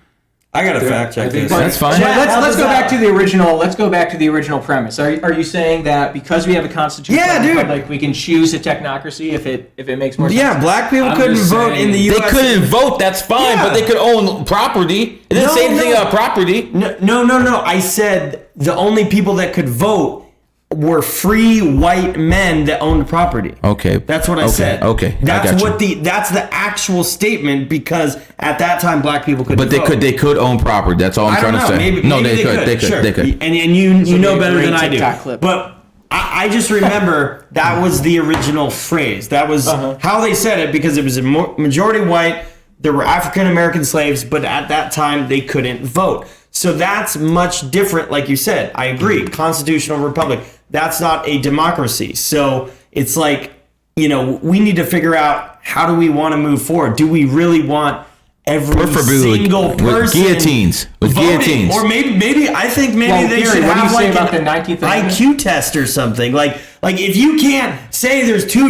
I got to fact check this. That's fine. Let's go back to the original. Let's go back to the original premise. Are you saying that because we have a constitutional republic, we can choose a technocracy if it makes more sense? Yeah, black people couldn't vote in the U.S. They couldn't vote. That's fine, but they could own property. It didn't say anything about property. No. I said the only people that could vote were free white men that owned property. Okay. That's what I said. Okay. That's that's the actual statement, because at that time black people could vote. But they could own property. That's all I'm trying to say. Maybe they could. Sure. They could. And you know better than I do. Clip. But I just remember that was the original phrase. That was how they said it, because it was a majority white. There were African American slaves, but at that time they couldn't vote. So that's much different. Like you said, I agree. Constitutional republic. That's not a democracy. So it's like, we need to figure out, how do we want to move forward? Do we really want every single person with guillotines? Guillotines. Or maybe I think they should have like an IQ test or something. Like if you can't say there's 2,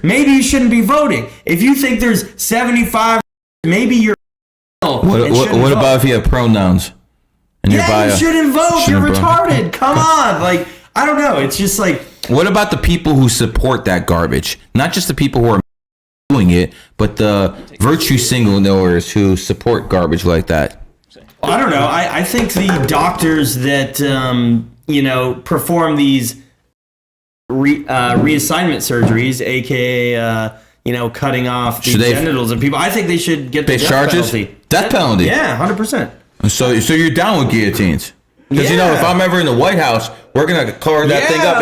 maybe you shouldn't be voting. If you think there's 75, maybe you're. What about if you have pronouns? You shouldn't vote. You're retarded. Come on, I don't know. It's just like. What about the people who support that garbage? Not just the people who are doing it, but the virtue signalers who support garbage like that. I don't know. I think the doctors that perform these reassignment surgeries, aka cutting off the genitals of people, I think they should get the death penalty. Death penalty. Yeah, 100%. So you're down with guillotines? Because if I'm ever in the White House, we're gonna color that thing up.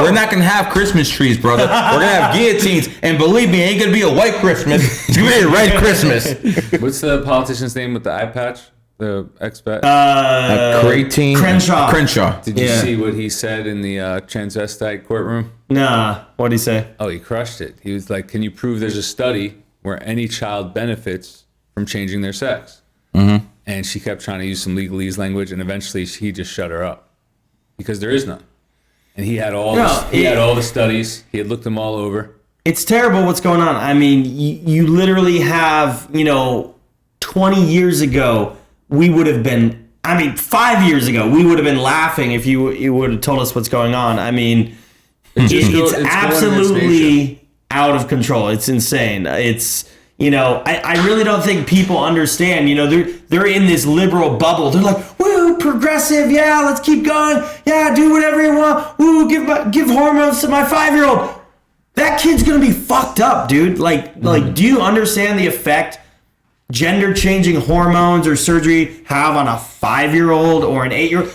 We're not gonna have Christmas trees, brother. We're gonna have guillotines, and believe me, it ain't gonna be a white Christmas. It's gonna be a red Christmas. What's the politician's name with the eye patch? The expat? Crenshaw. Did you see what he said in the transvestite courtroom? Nah. What'd he say? Oh, he crushed it. He was like, "Can you prove there's a study where any child benefits from changing their sex?" Mm-hmm. And she kept trying to use some legalese language, and eventually he just shut her up because there is none. And he had all the studies. He had looked them all over. It's terrible what's going on. I mean, you literally have 20 years ago we would have been. 5 years ago we would have been laughing if you would have told us what's going on. I mean, it's absolutely out of control. It's insane. It's. I really don't think people understand. They're in this liberal bubble. They're like, woo, progressive, yeah, let's keep going. Yeah, do whatever you want. Woo, give hormones to my 5-year-old. That kid's gonna be fucked up, dude. Like, do you understand the effect gender-changing hormones or surgery have on a 5-year-old or an 8-year-old,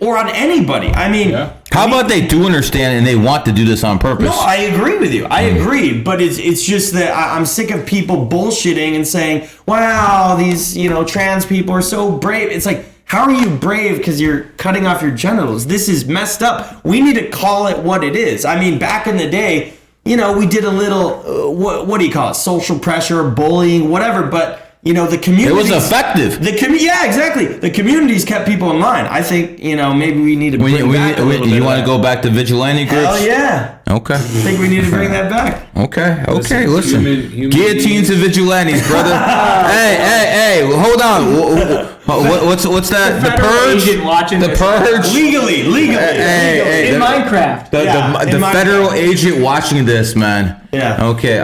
or on anybody? I mean, how about they do understand and they want to do this on purpose? No, I agree with you. I agree, but it's just that I'm sick of people bullshitting and saying, "Wow, these trans people are so brave." It's like, how are you brave because you're cutting off your genitals? This is messed up. We need to call it what it is. I mean, back in the day, we did a little, what do you call it? Social pressure, bullying, whatever. But the community. It was effective. Yeah, exactly. The communities kept people in line. I think maybe we need to bring back a little bit. You want to go back to vigilante groups? Hell yeah. Okay. I think we need to bring that back. Okay. Listen. Human Guillotines and vigilantes, brother. hey, hold on. What's that? The Purge? Agent watching The this. Purge? Legally. Hey, In Minecraft. The federal agent watching this, man. Yeah. Okay.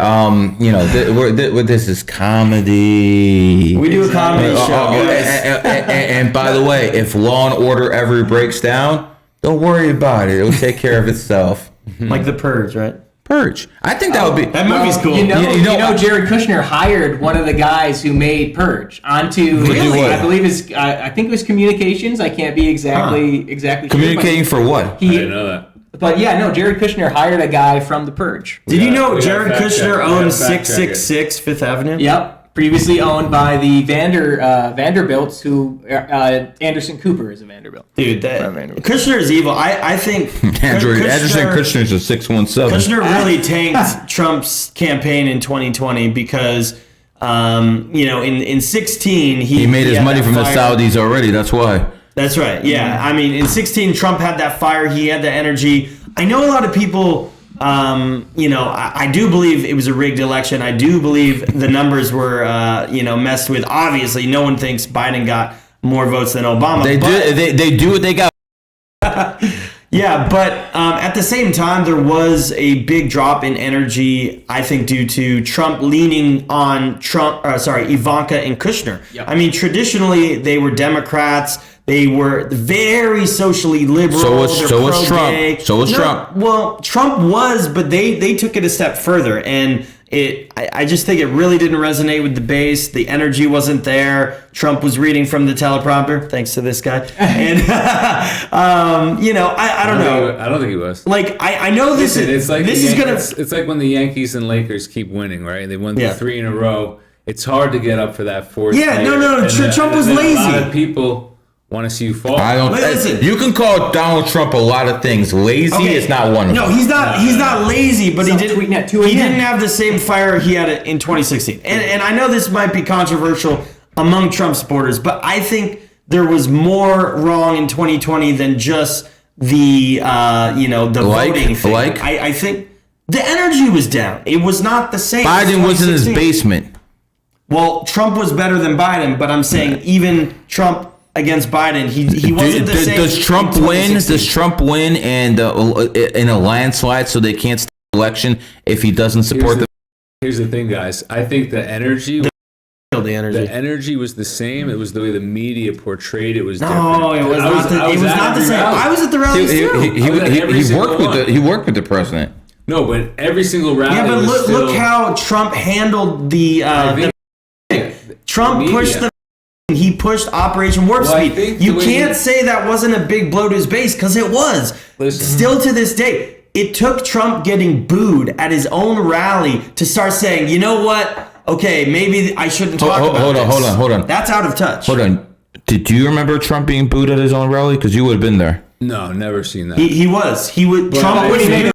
This is comedy. We do a comedy show, guys. And by the way, if Law and Order ever breaks down, don't worry about it. It'll take care of itself. Like The Purge, right? Purge. I think that would be. That movie's cool. You know, Jared Kushner hired one of the guys who made Purge onto. Really? I believe I think it was communications. I can't be exactly Communicating sure, for what? I didn't know that. But yeah, no, Jared Kushner hired a guy from The Purge. Did you know we gotta Jared fact check Kushner it. owns We gotta fact check it. 666 Fifth Avenue? Yep. Previously owned by the Vanderbilts, who Anderson Cooper is a Vanderbilt. Dude, Kushner is evil. I think Anderson Kushner's a 617. Kushner really tanked Trump's campaign in 2020 because, in 16 He made his had money that from the fire. Saudis already. That's why. That's right. Yeah. I mean, in 16, Trump had that fire. He had the energy. I know a lot of people. I do believe it was a rigged election. I do believe the numbers were, messed with. Obviously, no one thinks Biden got more votes than Obama. They do what they got. Yeah, but at the same time, there was a big drop in energy, I think, due to Trump leaning on Ivanka and Kushner. Yep. I mean, traditionally, they were Democrats. They were very socially liberal. So was Trump. Trump. Well, Trump was, but they took it a step further, and I just think it really didn't resonate with the base. The energy wasn't there. Trump was reading from the teleprompter, thanks to this guy. And I don't know. I don't think he was. Like I know this Listen, it's like is it's like when the Yankees and Lakers keep winning, right? They won 3 in a row. It's hard to get up for that fourth. Yeah, player. no. And Trump was then lazy. A lot of people want to see you fall. I don't. Listen. You can call Donald Trump a lot of things. Lazy is not one of them. No, he's not. He's not lazy, but he tweeting at 2 He a.m. didn't have the same fire he had in 2016. And I know this might be controversial among Trump supporters, but I think there was more wrong in 2020 than just the voting thing. I think the energy was down. It was not the same. Biden was in his 2016. basement. Well, Trump was better than Biden, but I'm saying even Trump against Biden, he wasn't the same. Does Trump in win? 2016. Does Trump win and in a landslide so they can't stop the election if he doesn't support the? Here's the thing, guys. I think the energy The energy. was the same. It was the way the media portrayed it was different. No, it was not. It was not the same. I was at the rallies too. He worked with the president. No, but every single rally. Yeah, but was look how Trump handled the Trump media. pushed the. He pushed Operation Warp Well, I Speed. think You the way can't say that wasn't a big blow to his base because it was. Listen. Still to this day, it took Trump getting booed at his own rally to start saying, you know what? Okay, maybe I shouldn't talk about this. Hold on. That's out of touch. Hold on. Do you remember Trump being booed at his own rally? Because you would have been there. No, never seen that. He was. He would. Trump I would think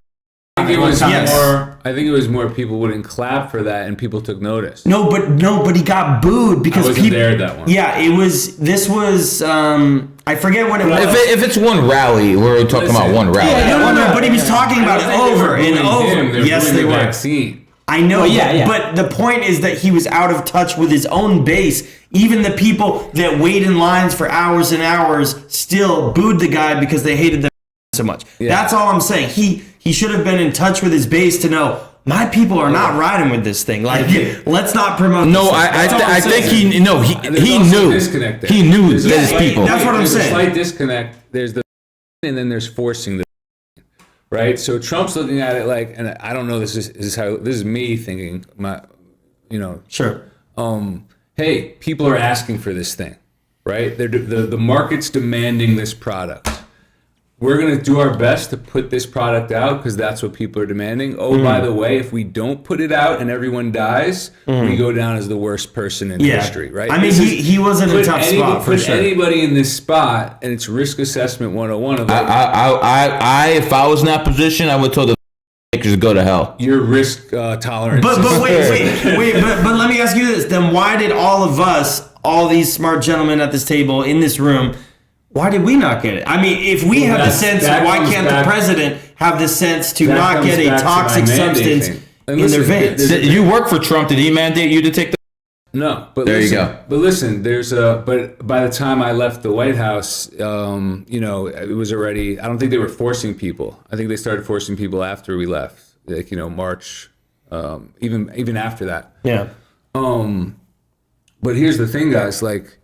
it was Yes. more. I think it was more people wouldn't clap for that, and people took notice. No, but he got booed because I wasn't people. there at that one. Yeah, it was. This was. I forget what it was. If it's one rally, we're talking about one rally. Yeah, no, but he was talking about it over and over. Yes, they were. Vaccine. I know, yeah. But the point is that he was out of touch with his own base. Even the people that wait in lines for hours and hours still booed the guy because they hated the so much. Yeah. That's all I'm saying. He should have been in touch with his base to know my people are not riding with this thing. Like, let's not promote. No, this I think he There's knew. also a disconnect there. He knew There's a that his slight- people. That's what I'm there's saying. A slight disconnect. There's the and then there's forcing the right. So Trump's looking at it like, and I don't know. This is me thinking. Sure. Hey, people are asking for this thing, right? The market's demanding this product. We're going to do our best to put this product out because that's what people are demanding. Oh, by the way, if we don't put it out and everyone dies, we go down as the worst person in history, right? I mean, he was in a tough spot for sure. Put anybody in this spot, and it's risk assessment 101 of like, If I was in that position, I would tell the just go to hell. Your risk tolerance. But wait. But let me ask you this. Then why did all of us, all these smart gentlemen at this table in this room, why did we not get it? I mean, if we have the sense, why can't the president have the sense to not get a toxic substance in their veins? You work for Trump. Did he mandate you to take the? No, but there listen, you go. But listen, but by the time I left the White House, it was already. I don't think they were forcing people. I think they started forcing people after we left, like March, even after that. Yeah. But here's the thing, guys. Like,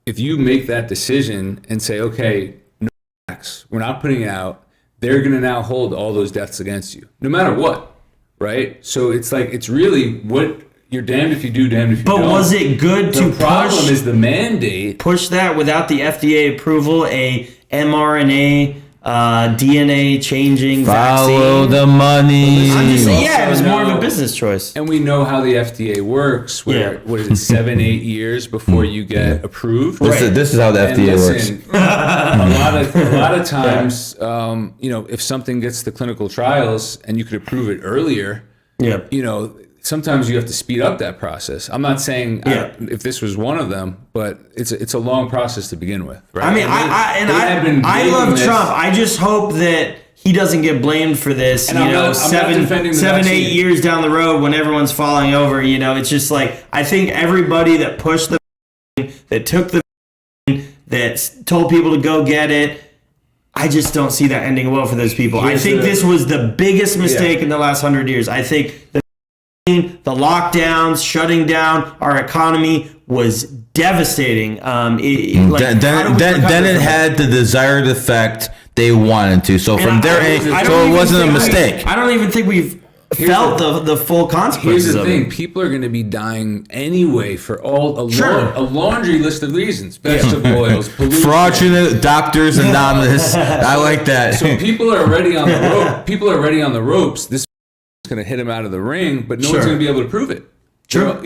if you make that decision and say, okay, no tax, we're not putting it out, they're gonna now hold all those deaths against you, no matter what, right? So it's like it's really what. You're damned if you do, damned if you don't. But was it good to push? The problem is the mandate. Push that without the FDA approval, a mRNA, DNA changing Follow vaccine. the money. I'm just saying, it was more of a business choice. And we know how the FDA works. Where what is it, 7-8 years before you get approved? This is how the FDA works. A lot of times, if something gets to clinical trials and you could approve it earlier, sometimes you have to speed up that process. I'm not saying if this was one of them, but it's a long process to begin with. Right? I mean, I love Trump. I just hope that he doesn't get blamed for this. And 7, 8 years down the road when everyone's falling over. It's just like I think everybody that pushed the that took the that told people to go get it. I just don't see that ending well for those people. I think this was the biggest mistake in the last 100 years. I think the lockdowns, shutting down our economy was devastating. Then it had the desired effect they wanted to. So from their end, so it wasn't a mistake. I don't even think we've felt the full consequences. Here's the thing: people are going to be dying anyway for a laundry list of reasons: vegetable oils, pollution, fraudulent doctors anonymous. I like that. So people are already on the rope. People are already on the ropes. This going to hit him out of the ring, but no one's going to be able to prove it. True.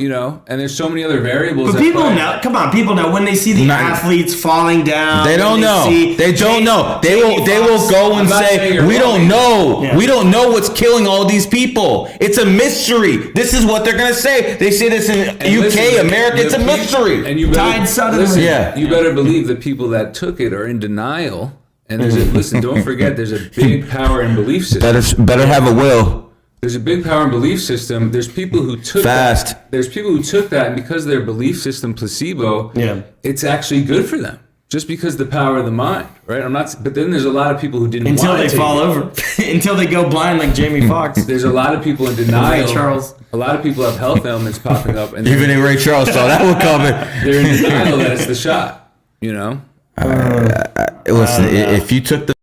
And there's so many other variables. But people know. Come on, people know when they see the athletes falling down. They don't know. They don't know. They will go and say, "We don't know. Yeah. We don't know what's killing all these people. It's a mystery." This is what they're going to say. They say this in UK, America. It's a mystery. And you you better believe the people that took it are in denial. And there's don't forget, there's a big power in belief system. Better have a will. There's a big power and belief system. There's people who took that. There's people who took that, and because of their belief system placebo, it's actually good for them. Just because the power of the mind, right? But then there's a lot of people who didn't until want to they fall over, until they go blind like Jamie Foxx. There's a lot of people in denial. Ray Charles. A lot of people have health ailments popping up, and even Ray Charles saw that one coming. They're in denial that it's the shot. Listen, if you took the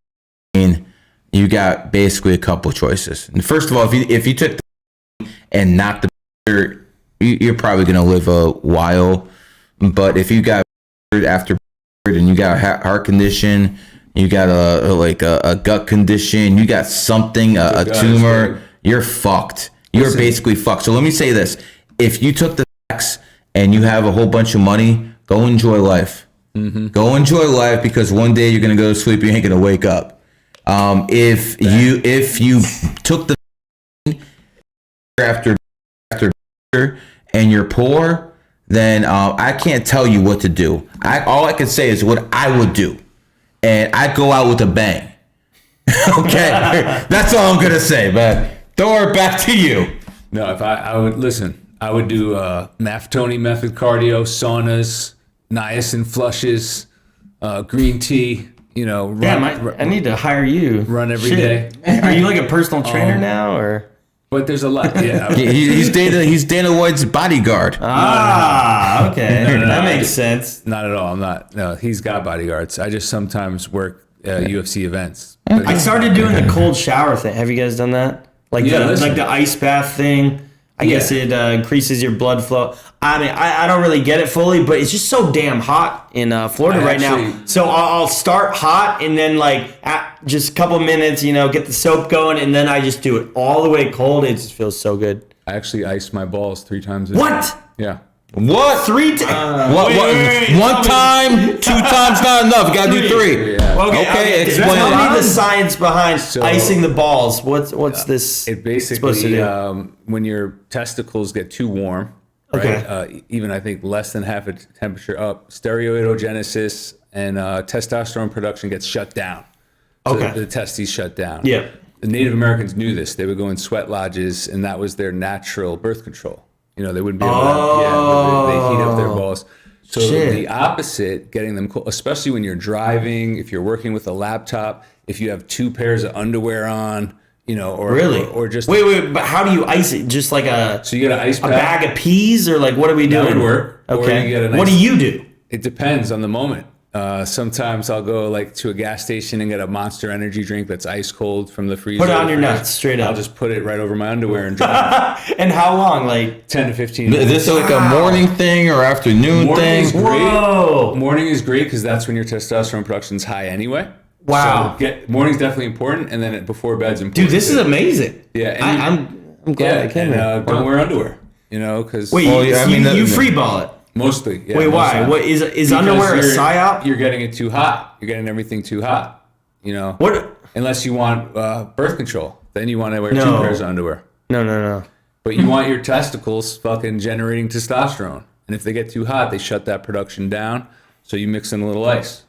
you got basically a couple choices. And first of all, if you took the and not the you're probably going to live a while. But if you got after and you got a heart condition, you got a gut condition, you got something, a tumor, you're fucked. You're basically fucked. So let me say this. If you took the vax and you have a whole bunch of money, go enjoy life. Mm-hmm. Go enjoy life because one day you're going to go to sleep, you ain't going to wake up. If you took the after and you're poor, then I can't tell you what to do. All I can say is what I would do, and I'd go out with a bang. Okay, that's all I'm gonna say. But Thor, back to you. No, if I would listen, I would do Tony method cardio, saunas, niacin flushes, green tea. I need to hire you. Run every day. Are you like a personal trainer now, or? But there's a lot. Yeah, he's Dana White's bodyguard. Okay, that makes sense. Not at all. I'm not. No, he's got bodyguards. I just sometimes work UFC events. I started doing the cold shower thing. Have you guys done that? Like the ice bath thing. I guess it increases your blood flow. I mean, I don't really get it fully, but it's just so damn hot in Florida right now. So I'll start hot and then just a couple minutes, get the soap going, and then I just do it all the way cold. It just feels so good. I actually ice my balls 3 times a day. What? Yeah. What? 3 times. One time, 2 times not enough. You gotta do 3. Yeah. Okay, explain Tell it. me the science behind icing the balls. What's this It supposed to basically, do? when your testicles get too warm, Okay. right? Even I think less than half a temperature up, steroidogenesis and testosterone production gets shut down. So Okay. the testes shut down. Yeah. The Native Americans knew this. They would go in sweat lodges, and that was their natural birth control. You know, they wouldn't be able to, they heat up their balls. So Shit. the opposite, getting them cold, especially when you're driving, if you're working with a laptop, if you have 2 pairs of underwear on, you know, or Really? or just wait, but how do you ice it? Just like so you get an ice a pack. bag of peas, or like what are we doing? That would work. Or Okay. you get a nice- What do you do? It depends on the moment. Sometimes I'll go like to a gas station and get a Monster Energy drink that's ice cold from the freezer. Put it on your nuts, straight up. I'll just put it right over my underwear and drop it. And how long? Like 10 to 15 Is minutes. this like a morning thing or afternoon Morning thing? is great. whoa. Morning is great because that's when your testosterone production's high anyway. Wow. So morning's definitely important, and then before bed's important. Dude, this is amazing. Yeah, and I'm glad I came and, here. don't wear underwear. You know, because Wait, Well, yeah, I mean, you that- free ball it. mostly. Yeah, Wait, most why? times. What is Because underwear a psyop? You're getting it too hot. You're getting everything too hot. You know. What? Unless you want birth control, then you want to wear No. 2 pairs of underwear. No. But you want your testicles fucking generating testosterone, and if they get too hot, they shut that production down. So you mix in a little ice.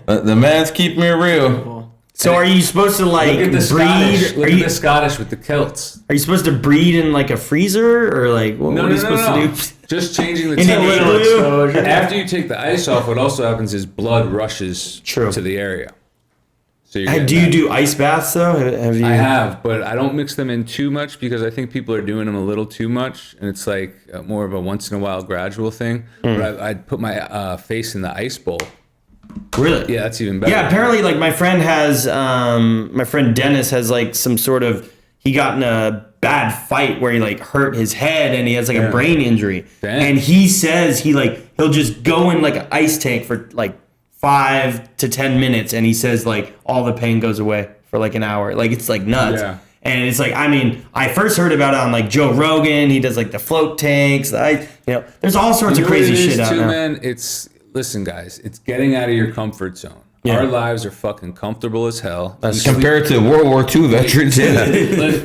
The man's keeping it real. So are you supposed to like Look at the breed? Scottish. Look at the Scottish with the kilts. Are you supposed to breed in like a freezer or like what are you supposed to do? Just changing the In an temperature. igloo? After you take the ice off, what also happens is blood rushes True. to the area. So you're Hey, getting do you that. do ice baths though? Have you? I have, but I don't mix them in too much because I think people are doing them a little too much, and it's like more of a once in a while gradual thing. But I'd put my face in the ice bowl. Really? Yeah, that's even better. Yeah, apparently, like my friend Dennis has like some sort of, he got in a bad fight where he like hurt his head and he has like a brain injury. Damn. And he says he'll just go in like an ice tank for like 5 to 10 minutes and he says like all the pain goes away for like an hour. Like it's like nuts. Yeah. And it's like, I mean, I first heard about it on like Joe Rogan. He does like the float tanks. There's all sorts You of know what crazy it is shit out too, now. man? Listen, guys, it's getting out of your comfort zone. Yeah. Our lives are fucking comfortable as hell. Compared to World War II veterans,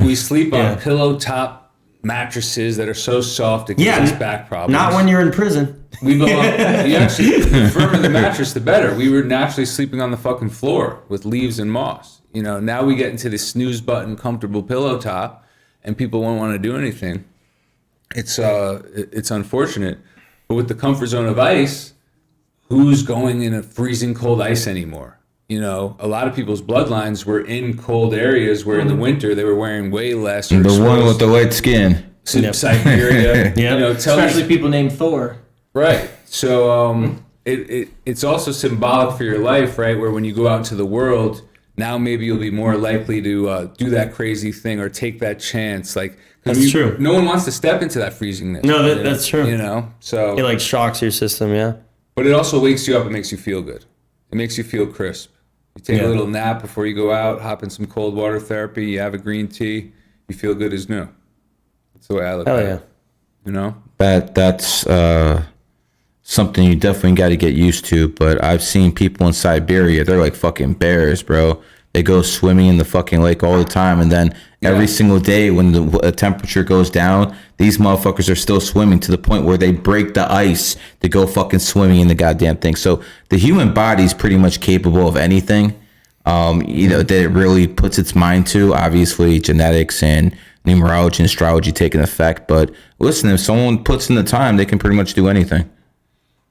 We sleep Yeah. on pillow top mattresses that are so soft it gives us back problems. Not when you're in prison. We belong. You actually, the firmer the mattress, the better. We were naturally sleeping on the fucking floor with leaves and moss. You know, now we get into this snooze button, comfortable pillow top, and people won't want to do anything. It's unfortunate, but with the comfort zone of ice, who's going in a freezing cold ice anymore? You know, a lot of people's bloodlines were in cold areas where in the winter they were wearing way less. Or the one with the light skin. Siberia. Yep. You know, Especially people named Thor. Right. So it's also symbolic for your life, right? Where when you go out into the world, now maybe you'll be more likely to do that crazy thing or take that chance. Like, That's true. No one wants to step into that freezingness. No, you know? that's true. You know, so It like shocks your system, yeah. but it also wakes you up. It makes you feel good. It makes you feel crisp. You take a little nap before you go out, hop in some cold water therapy. You have a green tea. You feel good as new. That's the way I look Hell at yeah. it. You know. That's something you definitely got to get used to. But I've seen people in Siberia, they're like fucking bears, bro. They go swimming in the fucking lake all the time, and then every single day when the temperature goes down, these motherfuckers are still swimming to the point where they break the ice to go fucking swimming in the goddamn thing. So the human body's pretty much capable of anything, that it really puts its mind to. Obviously, genetics and numerology and astrology take an effect. But listen, if someone puts in the time, they can pretty much do anything.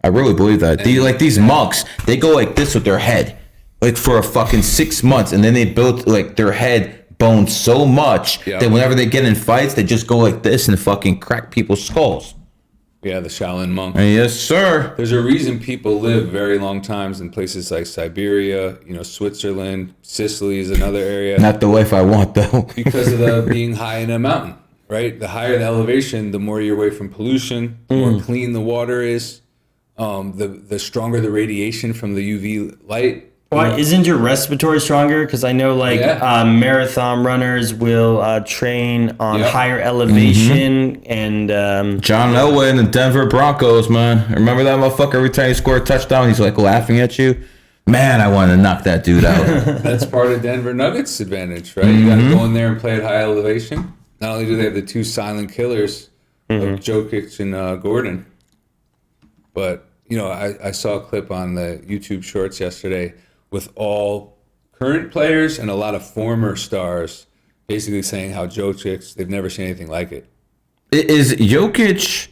I really believe that. These monks, they go like this with their head, like for a fucking 6 months, and then they built like their head bone so much that whenever they get in fights, they just go like this and fucking crack people's skulls. Yeah, the Shaolin monk. Yes, sir. There's a reason people live very long times in places like Siberia, Switzerland, Sicily is another area. Not the life I want, though. Because of the being high in a mountain, right? The higher the elevation, the more you're away from pollution, the more clean the water is, the stronger the radiation from the UV light. Why isn't your respiratory stronger? Because I know marathon runners will train on higher elevation and John Elway and the Denver Broncos, man. Remember that motherfucker? Every time he scored a touchdown, he's like laughing at you. Man, I want to knock that dude out. That's part of Denver Nuggets' advantage, right? You got to go in there and play at high elevation. Not only do they have the two silent killers of Jokic and Gordon, but I saw a clip on the YouTube Shorts yesterday with all current players and a lot of former stars basically saying how Jokic, they've never seen anything like it. Is Jokic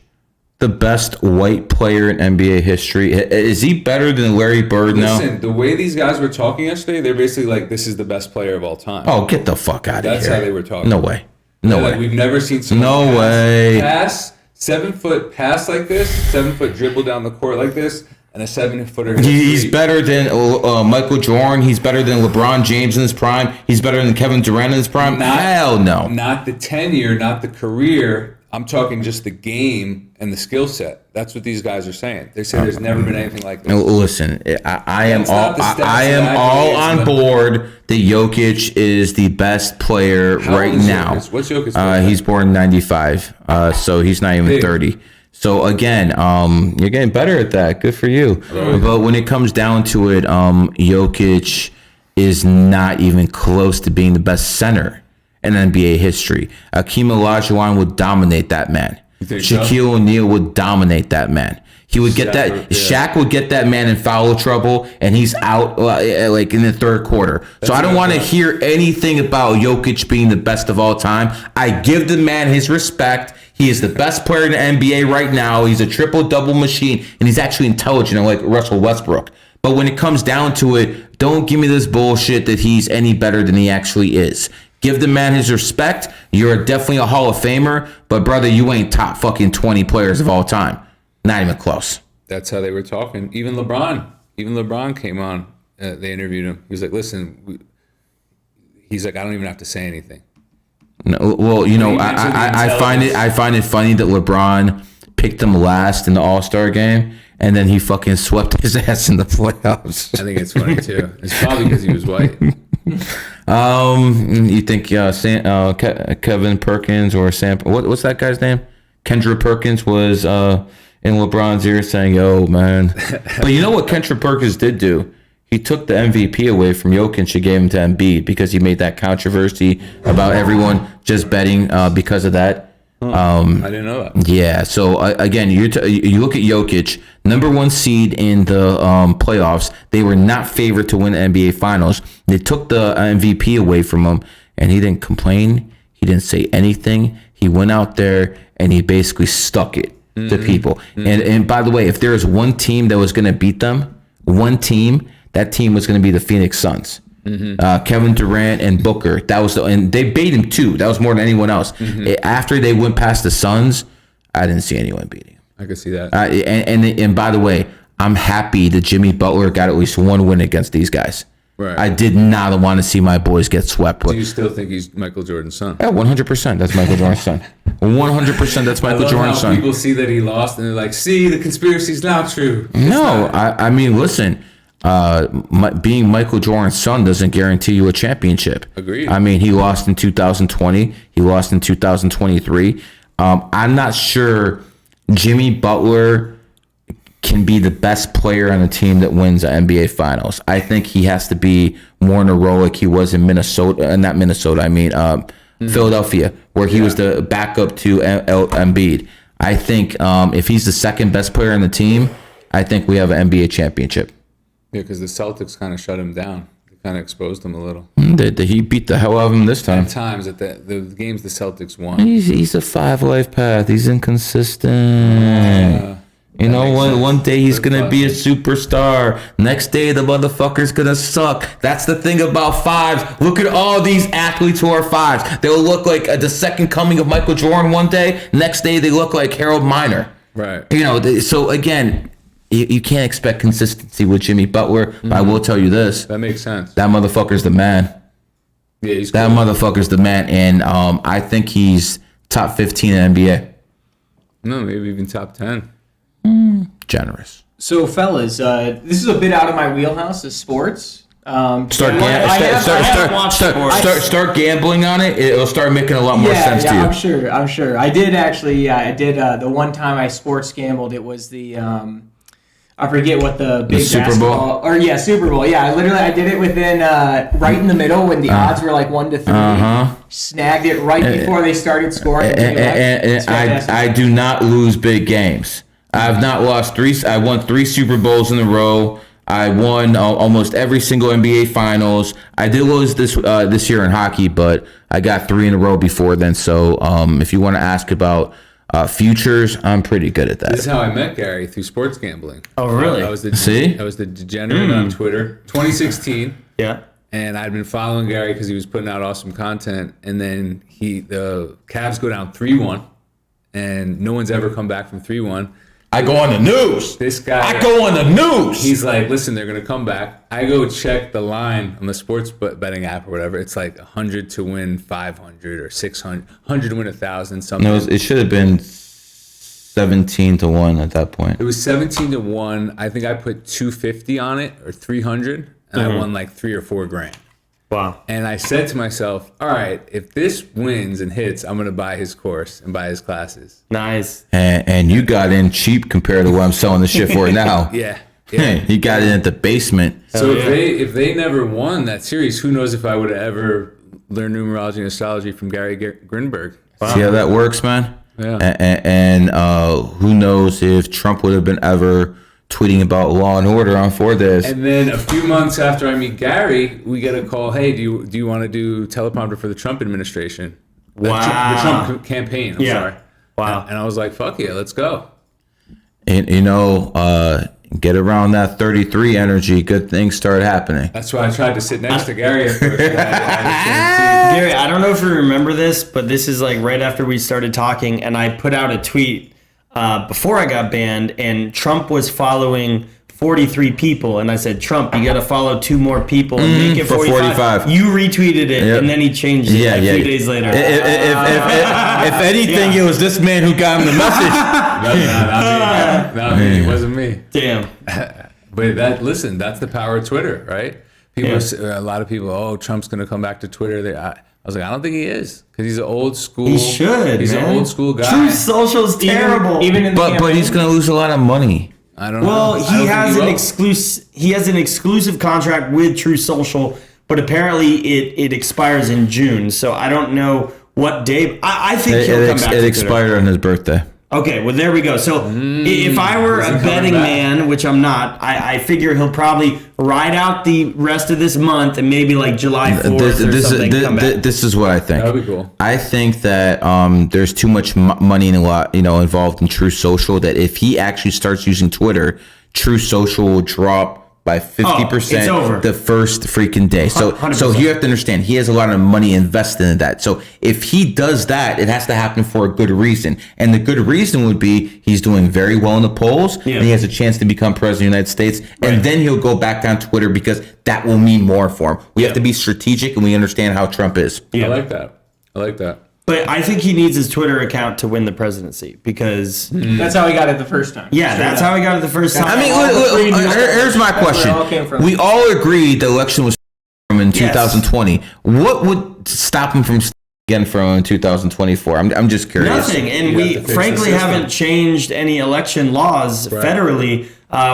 the best white player in NBA history? Is he better than Larry Bird now? Listen, the way these guys were talking yesterday, they're basically like, this is the best player of all time. Oh, get the fuck out of here. That's how they were talking. No way. No way. We've never seen someone pass 7-foot pass like this, 7-foot dribble down the court like this, and a 7-footer. He's better than Michael Jordan. He's better than LeBron James in his prime. He's better than Kevin Durant in his prime. Hell no. Not the tenure, not the career. I'm talking just the game and the skill set. That's what these guys are saying. They say there's never been anything like this. Listen, I am all on board that Jokic is the best player right now. What's Jokic? He's born in 95, so he's not even 30. So again, you're getting better at that. Good for you. Right. But when it comes down to it, Jokic is not even close to being the best center in NBA history. Akeem Olajuwon would dominate that man. Shaquille O'Neal would dominate that man. He would get that. Shaq would get that man in foul trouble, and he's out like in the third quarter. So I don't want to hear anything about Jokic being the best of all time. I give the man his respect. He is the best player in the NBA right now. He's a triple-double machine, and he's actually intelligent, like Russell Westbrook. But when it comes down to it, don't give me this bullshit that he's any better than he actually is. Give the man his respect. You're definitely a Hall of Famer, but brother, you ain't top fucking 20 players of all time. Not even close. That's how they were talking. Even LeBron came on. They interviewed him. He was like, listen, he's like, I don't even have to say anything. No, well, I find it funny that LeBron picked him last in the All-Star game, and then he fucking swept his ass in the playoffs. I think it's funny too. It's probably because he was white. You think Kevin Perkins or Sam? What's that guy's name? Kendra Perkins was in LeBron's ear saying, "Yo, man." But you know what Kendra Perkins did do? He took the MVP away from Jokic and gave him to Embiid because he made that controversy about everyone just betting because of that. I didn't know that. Yeah. So again, you look at Jokic, number 1 seed in the playoffs. They were not favored to win the NBA Finals. They took the MVP away from him, and he didn't complain. He didn't say anything. He went out there and he basically stuck it to people. And by the way, if there was one team that was going to beat them, that team was going to be the Phoenix Suns. Kevin Durant and Booker. And they beat him too. That was more than anyone else. After they went past the Suns, I didn't see anyone beating him. I could see that. And by the way, I'm happy that Jimmy Butler got at least one win against these guys. Right. I did not want to see my boys get swept. Do you still think he's Michael Jordan's son? Yeah, 100%. That's Michael Jordan's son. 100%. That's Michael Jordan's son. People see that he lost and they're like, "See, the conspiracy's not true." I mean, listen. Being Michael Jordan's son doesn't guarantee you a championship. Agreed. I mean, he lost in 2020. He lost in 2023. I'm not sure Jimmy Butler can be the best player on a team that wins the NBA Finals. I think he has to be more in a role like he was in Minnesota. Not Minnesota. I mean, Philadelphia, where he was the backup to Embiid. I think if he's the second best player on the team, I think we have an NBA championship. Yeah, because the Celtics kind of shut him down. They kind of exposed him a little. He beat the hell out of him this time. At times, at the games the Celtics won. He's a 5-life path. He's inconsistent. One day he's going to be a superstar. Next day, the motherfucker's going to suck. That's the thing about fives. Look at all these athletes who are fives. They'll look like the second coming of Michael Jordan one day. Next day, they look like Harold Miner. Right. So again, you can't expect consistency with Jimmy Butler. But I will tell you this. That makes sense. That motherfucker's the man. Yeah, he's that motherfucker's the man. And I think he's top 15 in NBA. No, maybe even top 10. Generous. So, fellas, this is a bit out of my wheelhouse of sports, Start gambling on it. It'll start making a lot more sense to you. I'm sure. I did actually. I did. The one time I sports gambled, it was the. I forget what the big Super Bowl. Super Bowl. Yeah, I did it within right in the middle when the odds were like 1-3. Snagged it right before they started scoring. And I do not lose big games. I've not lost 3. I won 3 Super Bowls in a row. I won almost every single NBA Finals. I did lose this year in hockey, but I got 3 in a row before then. So if you want to ask about futures, I'm pretty good at that. This is how I met Gary, through sports gambling. Oh, really? I was the degenerate on Twitter. 2016. Yeah. And I'd been following Gary because he was putting out awesome content. And then the Cavs go down 3-1, and no one's ever come back from 3-1. I go on the news. This guy. I go on the news. He's like, listen, they're going to come back. I go check the line on the sports betting app or whatever. It's like 100 to win 500 or 600, 100 to win 1,000, something. No, it should have been 17-1 at that point. It was 17-1. I think I put 250 on it or 300, and I won like $3 or $4 grand. Wow. And I said to myself, all right, if this wins and hits, I'm going to buy his course and buy his classes. Nice. And you got in cheap compared to what I'm selling the shit for now. Yeah. You got it at the basement. So if they never won that series, who knows if I would have ever learned numerology and astrology from Gary Grinberg. Wow. See how that works, man? Yeah. And who knows if Trump would have been ever tweeting about law and order on For This. And then a few months after I meet Gary, we get a call, hey, do you want to do teleprompter for the Trump administration? Wow. The Trump campaign, I'm sorry. Wow. And I was like, fuck yeah, let's go. And, get around that 33 energy, good things start happening. That's why I tried to sit next to Gary at first. Gary, I don't know if you remember this, but this is like right after we started talking, and I put out a tweet before I got banned, and Trump was following 43 people, and I said, Trump, you got to follow 2 more people and make it 45. You retweeted it, and then he changed it a few days later. If anything, it was this man who got him the message. Not me. It wasn't me. Damn. But that's the power of Twitter, right? A lot of people, Trump's going to come back to Twitter. I was like, I don't think he is, because he's an old school. He should. He's an old school guy. Truth Social's terrible. Even in the but he's going to lose a lot of money. I don't know. Well, he has an exclusive contract with Truth Social, but apparently it expires in June. So I don't know what day. I think he'll come back. It expired on his birthday. Okay, well, there we go. So if I were a betting man, which I'm not, I figure he'll probably ride out the rest of this month and maybe like July 4th come back. This is what I think. That would be cool. I think that there's too much money involved in True Social, that if he actually starts using Twitter, True Social will drop by 50% the first freaking day. So 100%. you have to understand, he has a lot of money invested in that. So if he does that, it has to happen for a good reason. And the good reason would be he's doing very well in the polls, and he has a chance to become president of the United States. And then he'll go back on Twitter, because that will mean more for him. We have to be strategic, and we understand how Trump is. I like that. But I think he needs his Twitter account to win the presidency, because that's how he got it the first time. Yeah, that's how he got it the first time. I mean, here's my question. We all agreed the election was in 2020. What would stop him from again from 2024? I'm just curious. Nothing, and we frankly haven't changed any election laws federally,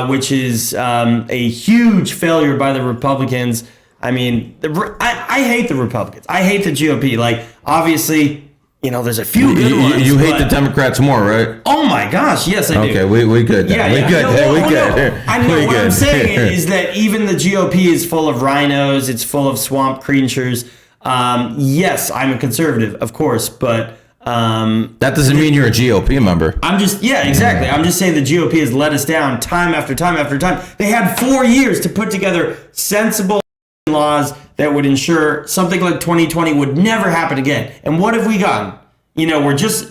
which is a huge failure by the Republicans. I mean, I hate the Republicans. I hate the GOP. Like, obviously, there's a few good ones. You hate the Democrats more, right? Oh my gosh, yes, I do. Okay, we good. Yeah, we good. We good. I know what I'm saying is that even the GOP is full of rhinos. It's full of swamp creatures. Yes, I'm a conservative, of course, but that doesn't mean you're a GOP member. Exactly. I'm just saying the GOP has let us down time after time after time. They had 4 years to put together sensible laws that would ensure something like 2020 would never happen again. And what have we gotten? We're just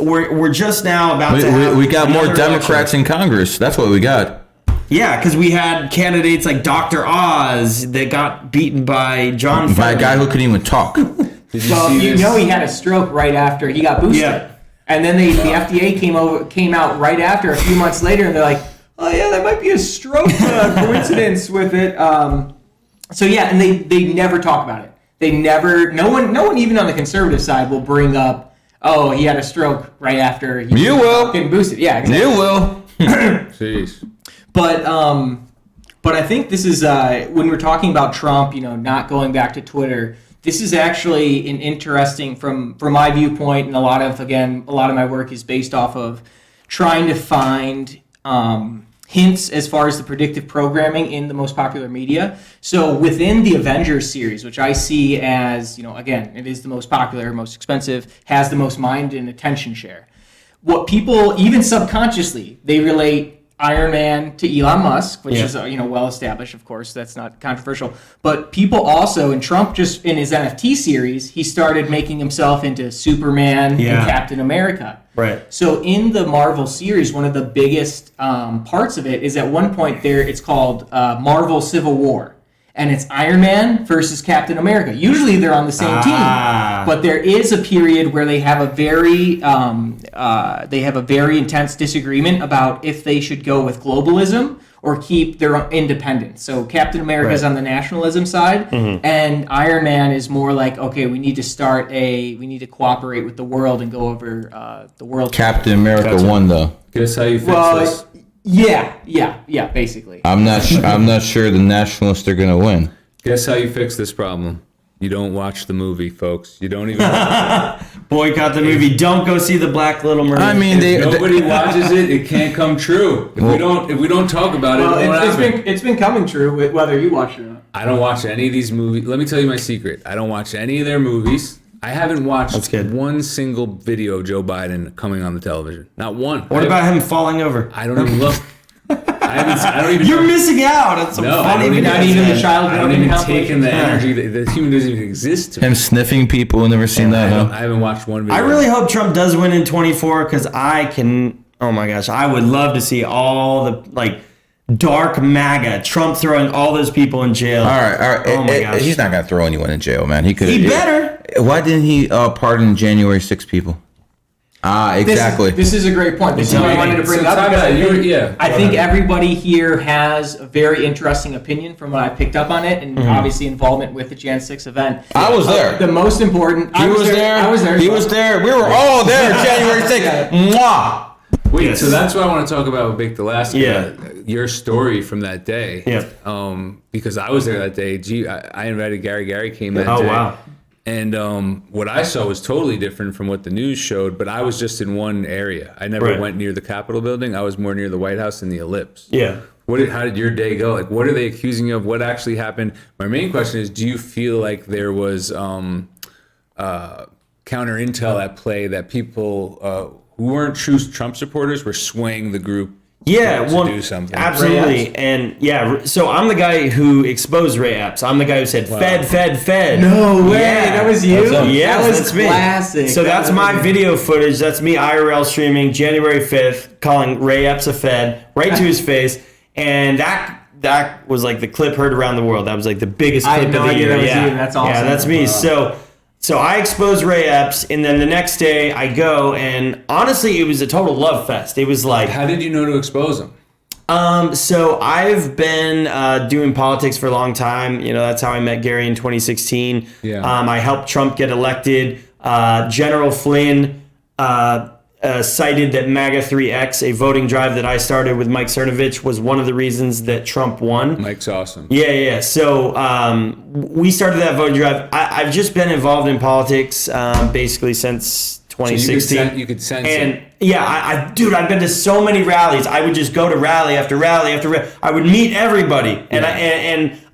now about to have we got more Democrats in Congress. That's what we got. Yeah, because we had candidates like Dr. Oz that got beaten by John Fetterman. By a guy who couldn't even talk. He had a stroke right after he got boosted. Yeah. And then the FDA came out right after, a few months later, and they're like, oh yeah, that might be a stroke coincidence with it. So yeah, and they never talk about it. They never. No one even on the conservative side will bring up, oh, he had a stroke right after he getting boosted. Yeah, exactly. You will. Jeez. But I think this is when we're talking about Trump, not going back to Twitter. This is actually an interesting, from my viewpoint, and a lot of my work is based off of trying to find hints as far as the predictive programming in the most popular media. So within the Avengers series, which I see as, again, it is the most popular, most expensive, has the most mind and attention share. What people, even subconsciously, they relate Iron Man to Elon Musk, which is well established, of course, that's not controversial. But people also, and Trump just in his NFT series, he started making himself into Superman and Captain America. Right. So in the Marvel series, one of the biggest parts of it is at one point it's called Marvel Civil War. And it's Iron Man versus Captain America. Usually they're on the same team, but there is a period where they have a very intense disagreement about if they should go with globalism or keep their independence. So Captain America is on the nationalism side, and Iron Man is more like, okay, we need to cooperate with the world and go over the world. Captain America won though. Guess how you fix this? Yeah, basically. I'm not sure the nationalists are gonna win. Guess how you fix this problem? You don't watch the movie, folks. You don't even watch it. Boycott the movie. Don't go see the Black Little Mermaid. I mean, if nobody watches it, it can't come true. If we don't talk about it, it won't happen. It's been coming true whether you watch it or not. I don't watch any of these movies. Let me tell you my secret. I don't watch any of their movies. I haven't watched one single video of Joe Biden coming on the television. Not one. What about him falling over? I don't even look. I don't even. You're missing out on some funny videos. Not even the child. I don't even take in the energy. The human doesn't even exist to me. Him sniffing people. Never seen that. I haven't watched one video. I really hope Trump does win in 24 because I can. Oh my gosh, I would love to see all the dark MAGA Trump throwing all those people in jail. All right. Oh my gosh, he's not gonna throw anyone in jail, man. He could. He better. Why didn't he pardon January 6 people? Exactly. This is a great point. This is what I wanted to bring up. I think everybody here has a very interesting opinion from what I picked up on it, and obviously involvement with the Jan 6 event. I was there. The most important. He was there. I was there. He was there. We were all there January 6th. Mwah! Wait, so that's what I want to talk about with Big Alaska. Your story from that day. Yeah. Because I was there that day. I invited Gary. Gary came that day. Oh, wow. And what I saw was totally different from what the news showed, but I was just in one area. I never went near the Capitol building. I was more near the White House and the Ellipse. Yeah. How did your day go? Like, what are they accusing you of? What actually happened? My main question is, do you feel like there was counter intel at play that people who weren't true Trump supporters were swaying the group to do something? Absolutely. And so I'm the guy who exposed Ray Epps. I'm the guy who said, Fed. No way. That was you? That was classic. Me. So that's my video footage. That's me IRL streaming January 5th, calling Ray Epps a Fed right to his face. And that was like the clip heard around the world. That was like the biggest clip of the year. That's awesome. Yeah, that's me. Wow. So I exposed Ray Epps, and then the next day I go, and honestly, it was a total love fest. It was like... How did you know to expose him? So I've been doing politics for a long time. That's how I met Gary in 2016. Yeah. I helped Trump get elected. General Flynn cited that MAGA 3X, a voting drive that I started with Mike Cernovich, was one of the reasons that Trump won. Mike's awesome. Yeah. So we started that voting drive. I've just been involved in politics basically since 2016. So you could sense and it. Yeah, dude, I've been to so many rallies. I would just go to rally after rally after rally. I would meet everybody, and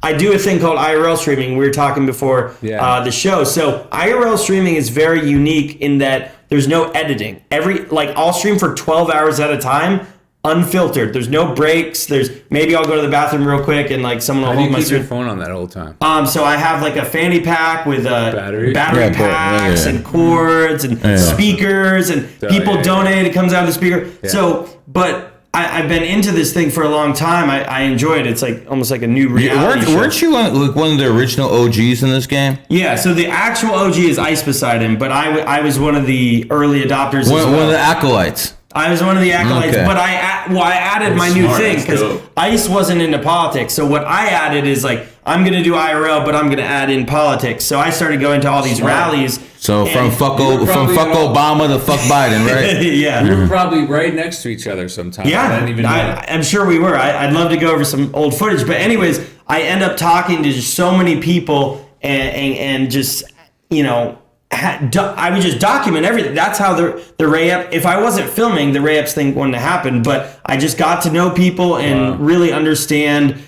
I do a thing called IRL streaming. We were talking before the show. So IRL streaming is very unique in that there's no editing. I'll stream for 12 hours at a time, unfiltered. There's no breaks. Maybe I'll go to the bathroom real quick and someone will hold my keep your phone on that whole time? So I have a fanny pack with battery packs and cords and speakers, and people donate. It comes out of the speaker. Yeah. So, but I've been into this thing for a long time. I enjoy it. It's almost like a new reality show. Weren't you one of the original OGs in this game? Yeah. So the actual OG is Ice Poseidon, but I was one of the early adopters. One of the acolytes. I was one of the acolytes, Okay. but I added my new smart, thing that's because dope. ICE wasn't into politics. So what I added is like, I'm going to do IRL, but I'm going to add in politics. So I started going to all these rallies. So from and- fuck You were probably Obama to fuck Biden, right? yeah. We were probably right next to each other sometimes. Yeah, I didn't even know. I'm sure we were. I'd love to go over some old footage. But anyways, I end up talking to just so many people and just, you know, I would just document everything. That's how the Ray-Ep, if I wasn't filming, the Ray-Eps thing wouldn't have happened. But I just got to know people and really understand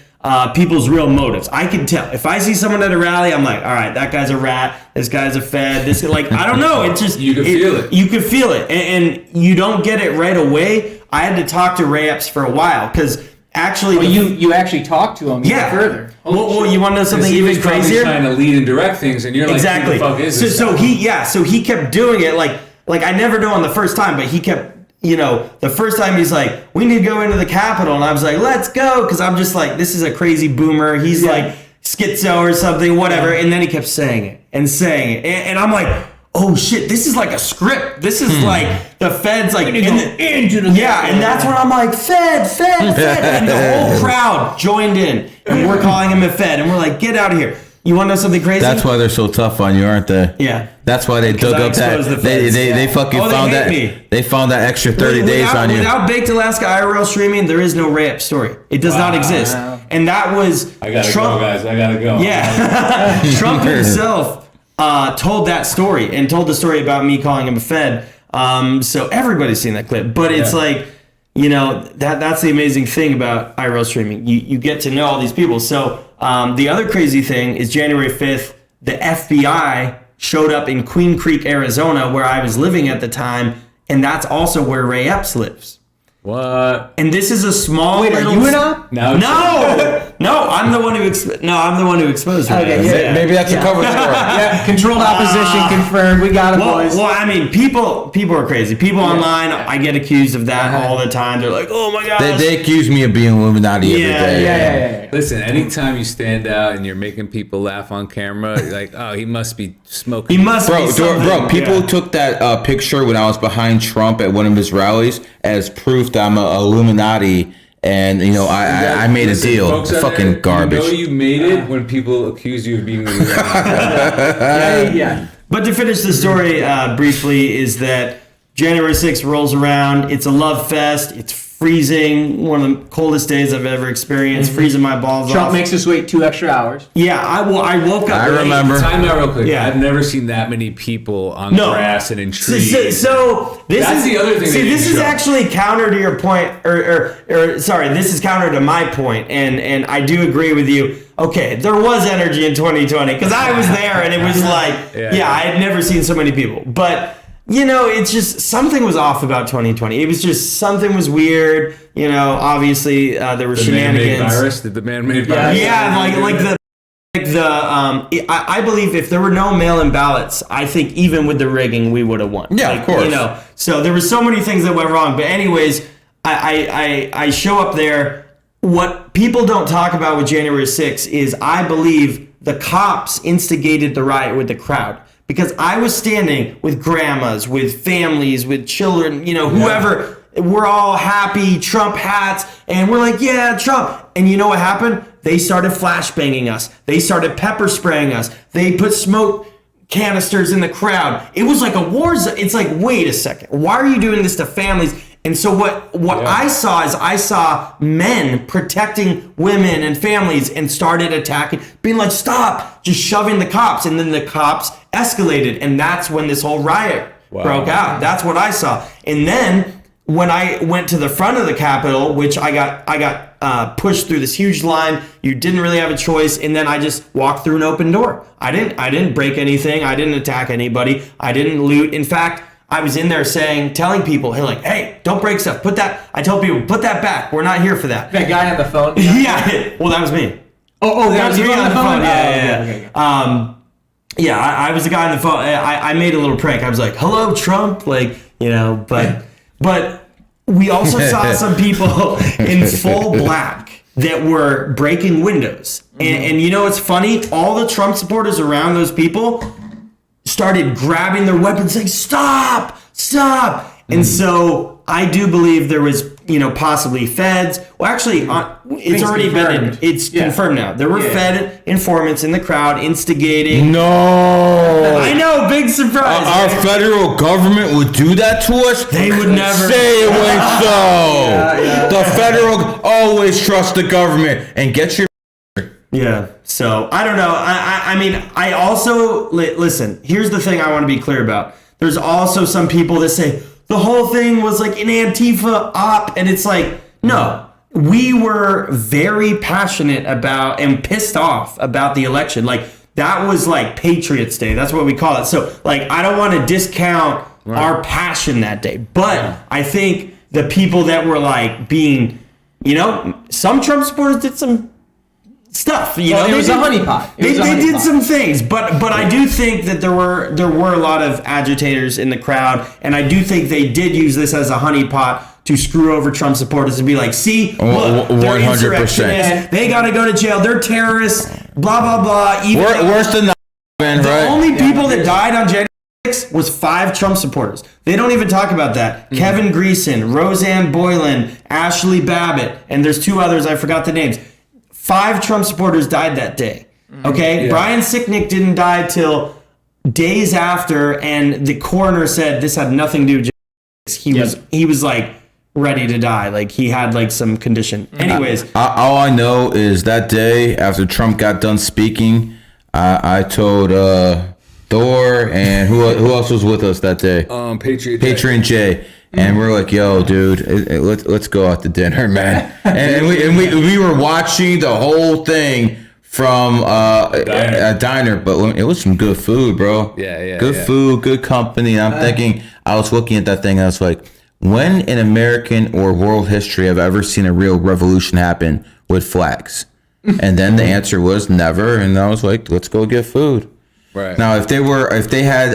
people's real motives. I can tell. If I see someone at a rally, I'm like, all right, that guy's a rat. This guy's a fed. This, like, I don't know. It's just You can feel it. You can feel it, and you don't get it right away. I had to talk to Ray-Eps for a while because actually, Well, you actually talked to him yeah. further. Well, you want to know something He was even probably crazier? trying to lead and direct things, and you're like, Exactly. who the fuck is this So guy? so he kept doing it like I never know on the first time, but he kept, you know, the first time he's like, we need to go into the Capitol, and I was like, let's go, because I'm just like, this is a crazy boomer. He's like schizo or something, whatever. And then he kept saying it and saying it, and I'm like, oh shit, this is like a script. This is like the feds like into the yeah, and that's when I'm like, Fed, and the whole crowd joined in, and we're calling him a Fed, and we're like, get out of here. You want to know something crazy? That's why they're so tough on you, aren't they? Yeah. That's why they dug I up that. exposed the They feds. fucking Oh, they found hate that. me. They found that extra 30 days on you. Without Baked Alaska IRL streaming, there is no Ray-Up story. It does not exist. And that was I gotta Trump. go, guys. I gotta go. Yeah. Trump himself told that story and told the story about me calling him a Fed. So everybody's seen that clip. But it's like, you know, that's the amazing thing about IRL streaming. You get to know all these people. So the other crazy thing is January 5th, the FBI showed up in Queen Creek, Arizona, where I was living at the time. And that's also where Ray Epps lives. What? And this is a small Wait, are little... you in on? No, I'm the one who exposed her. Okay, yeah. Maybe that's a cover story. Yeah, controlled opposition confirmed. We got it, boys. Well, I mean, people are crazy. People online, I get accused of that all the time. They're like, "Oh my gosh." They accuse me of being Illuminati every day. Yeah. Listen, anytime you stand out and you're making people laugh on camera, you're like, oh, he must be smoking. He must be something. Bro, people Yeah. took that picture when I was behind Trump at one of his rallies as proof that I'm a Illuminati, and you know I made Listen, a deal. folks out Fucking there, garbage. You know you made it when people accuse you of being the Yeah. But to finish the story briefly, is that January 6th rolls around. It's a love fest. It's freezing. One of the coldest days I've ever experienced. Freezing my balls Trump off. makes us wait 2 extra hours. Yeah, I woke up. I late. remember. Time out real quick. Yeah. I've never seen that many people on No. grass and in So, trees. so this That's is the other thing See, they this didn't is show. actually counter to your point, or sorry, this is counter to my point, and I do agree with you. Okay, there was energy in 2020 because I was there, and it was like, I had never seen so many people, but. You know, it's just something was off about 2020. It was just something was weird. You know, obviously there were the shenanigans. man-made virus? Did the man-made virus? Yeah, I believe if there were no mail-in ballots, I think even with the rigging, we would have won. Yeah, of course. You know, so there were so many things that went wrong. But anyways, I show up there. What people don't talk about with January 6th is I believe the cops instigated the riot with the crowd. Because I was standing with grandmas, with families, with children, you know, whoever. We're all happy, Trump hats, and we're like, yeah, Trump. And you know what happened? They started flashbanging us. They started pepper spraying us. They put smoke canisters in the crowd. It was like a war zone. It's like, wait a second. Why are you doing this to families? And so what I saw is I saw men protecting women and families and started attacking, being like, stop, just shoving the cops. And then the cops escalated. And that's when this whole riot broke out. That's what I saw. And then when I went to the front of the Capitol, which I got pushed through this huge line, you didn't really have a choice. And then I just walked through an open door. I didn't break anything. I didn't attack anybody. I didn't loot. In fact, I was in there telling people, hey, don't break stuff. I told people, put that back. We're not here for that. That guy on the phone? Yeah. Well, that was me. Oh, that was you on the phone? Yeah. I was the guy on the phone. I made a little prank. I was like, hello, Trump. Like, you know, but we also saw some people in full black that were breaking windows. And you know what's funny? All the Trump supporters around those people started grabbing their weapons saying, stop. And so I do believe there was, possibly feds. Well, actually, it's already confirmed. Confirmed now. There were Fed informants in the crowd instigating. No. I know, big surprise. Our federal government would do that to us? They would never. Say it went so. The federal always trust the government and get your. Yeah. So I don't know. I mean, I also listen. Here's the thing I want to be clear about. There's also some people that say the whole thing was like an Antifa op, and it's like, no. We were very passionate about and pissed off about the election. Like, that was like Patriots Day. That's what we call it. So, like, I don't want to discount our passion that day. But I think the people that were like being, some Trump supporters did some stuff. It was a honeypot. They did some things, but I do think that there were a lot of agitators in the crowd, and I do think they did use this as a honeypot to screw over Trump supporters and be like, see, look, they're 100%. insurrectionists, they got to go to jail, they're terrorists, blah, blah, blah. Worse than man, the right? only people that died on January 6th was 5 Trump supporters. They don't even talk about that. Mm-hmm. Kevin Greason, Roseanne Boylan, Ashley Babbitt, and there's 2 others, I forgot the names. 5 Trump supporters died that day. Okay? Brian Sicknick didn't die till days after, and the coroner said this had nothing to do with he was like ready to die. Like, he had like some condition. Anyways. All I know is that day after Trump got done speaking, I told Thor and who else was with us that day? Patriot J. And we're like, yo, dude, let's go out to dinner, man. And we were watching the whole thing from a diner, but it was some good food, bro. Good food, good company. And I'm thinking, I was looking at that thing, and I was like, when in American or world history have I ever seen a real revolution happen with flags? And then the answer was never. And I was like, let's go get food. Right. Now, if they had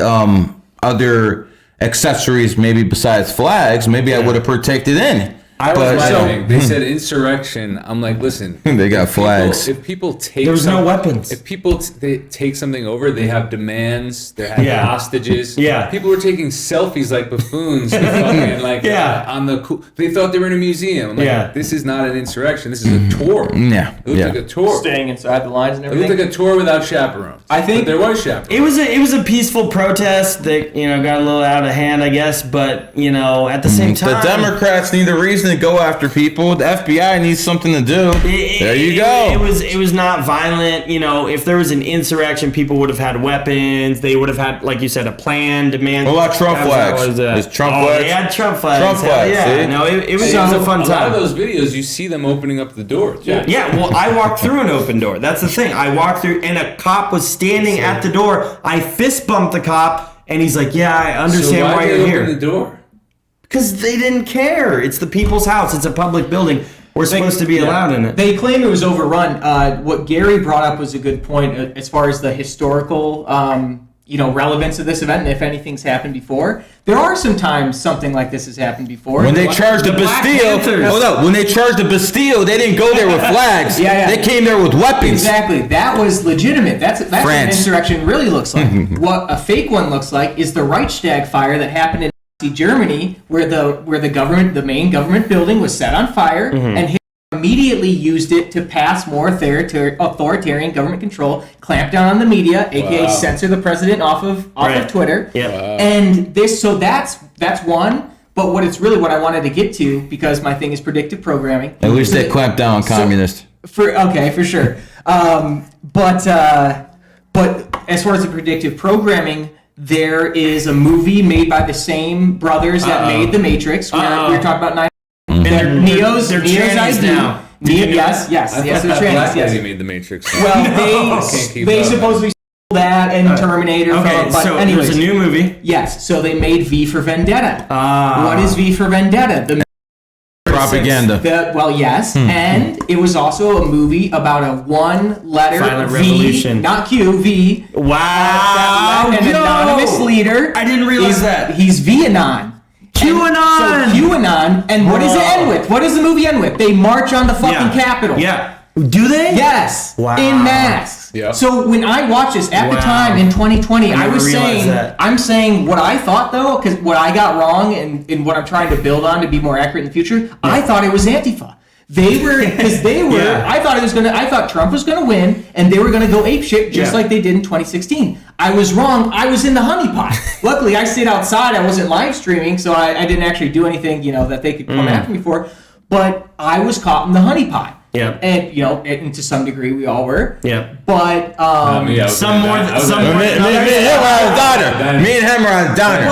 other accessories maybe besides flags, maybe I would have protected in. They said insurrection. I'm like, listen. They got flags. If people take there was no weapons. If people they take something over, they have demands. They have hostages. Yeah. People were taking selfies like buffoons. Fucking like on the. They thought they were in a museum. I'm like, this is not an insurrection. This is a tour. Yeah. It looked like a tour. Staying inside the lines and everything. It looked like a tour without chaperones. I think there was chaperones. It was a peaceful protest that got a little out of hand, I guess. But at the same time, the Democrats need a reason to go after people. The FBI needs something to do. There you go. It was not violent. If there was an insurrection, people would have had weapons. They would have had, like you said, a plan, demand. What about Trump flags? Is Trump flags? They had Trump flags. Trump flags. Yeah. See? No, it was a fun time. A lot of those videos, you see them opening up the door. Yeah. Well, I walked through an open door. That's the thing. I walked through, and a cop was standing at the door. I fist bumped the cop, and he's like, "Yeah, I understand why you're here." Open the door? Because they didn't care. It's the people's house. It's a public building. We're supposed to be allowed in it. They claim it was overrun. What Gary brought up was a good point as far as the historical, relevance of this event, and if anything's happened before. There are some times something like this has happened before. When they charged the Bastille, when they charged the Bastille, they didn't go there with flags. They came there with weapons. Exactly. That was legitimate. That's what an insurrection really looks like. What a fake one looks like is the Reichstag fire that happened in Germany, where the main government building was set on fire, and Hitler immediately used it to pass more authoritarian government control, clamp down on the media, aka censor the president off of Twitter. Yeah. And that's one. But what I wanted to get to, because my thing is predictive programming. At least they clamped down on communists. For sure. But as far as the predictive programming, there is a movie made by the same brothers that made The Matrix. We were talking about 9. Neo's trannies ID. now. Yes, they're trannies. Yes, made The Matrix. Well, they supposedly stole that and Terminator. So anyways, there's a new movie. Yes, so they made V for Vendetta. What is V for Vendetta? The propaganda. Yes, and it was also a movie about a one-letter Violent V, revolution. not Q, V. Wow. An anonymous leader. I didn't realize that. He's VAnon. QAnon. So QAnon, and what does it end with? What does the movie end with? They march on the fucking Capitol. Yeah. Do they? Yes. Wow. In masks. Yeah. So when I watched this at the time in 2020, I was saying, I'm saying what I thought though, because what I got wrong and what I'm trying to build on to be more accurate in the future, I thought it was Antifa. They were, because they were, I thought Trump was going to win and they were going to go apeshit just like they did in 2016. I was wrong. I was in the honeypot. Luckily, I stayed outside. I wasn't live streaming, so I didn't actually do anything, that they could come after me for. But I was caught in the honeypot. Yeah. And, and to some degree, we all were. Yeah. But, some more. Me and him are on a downer.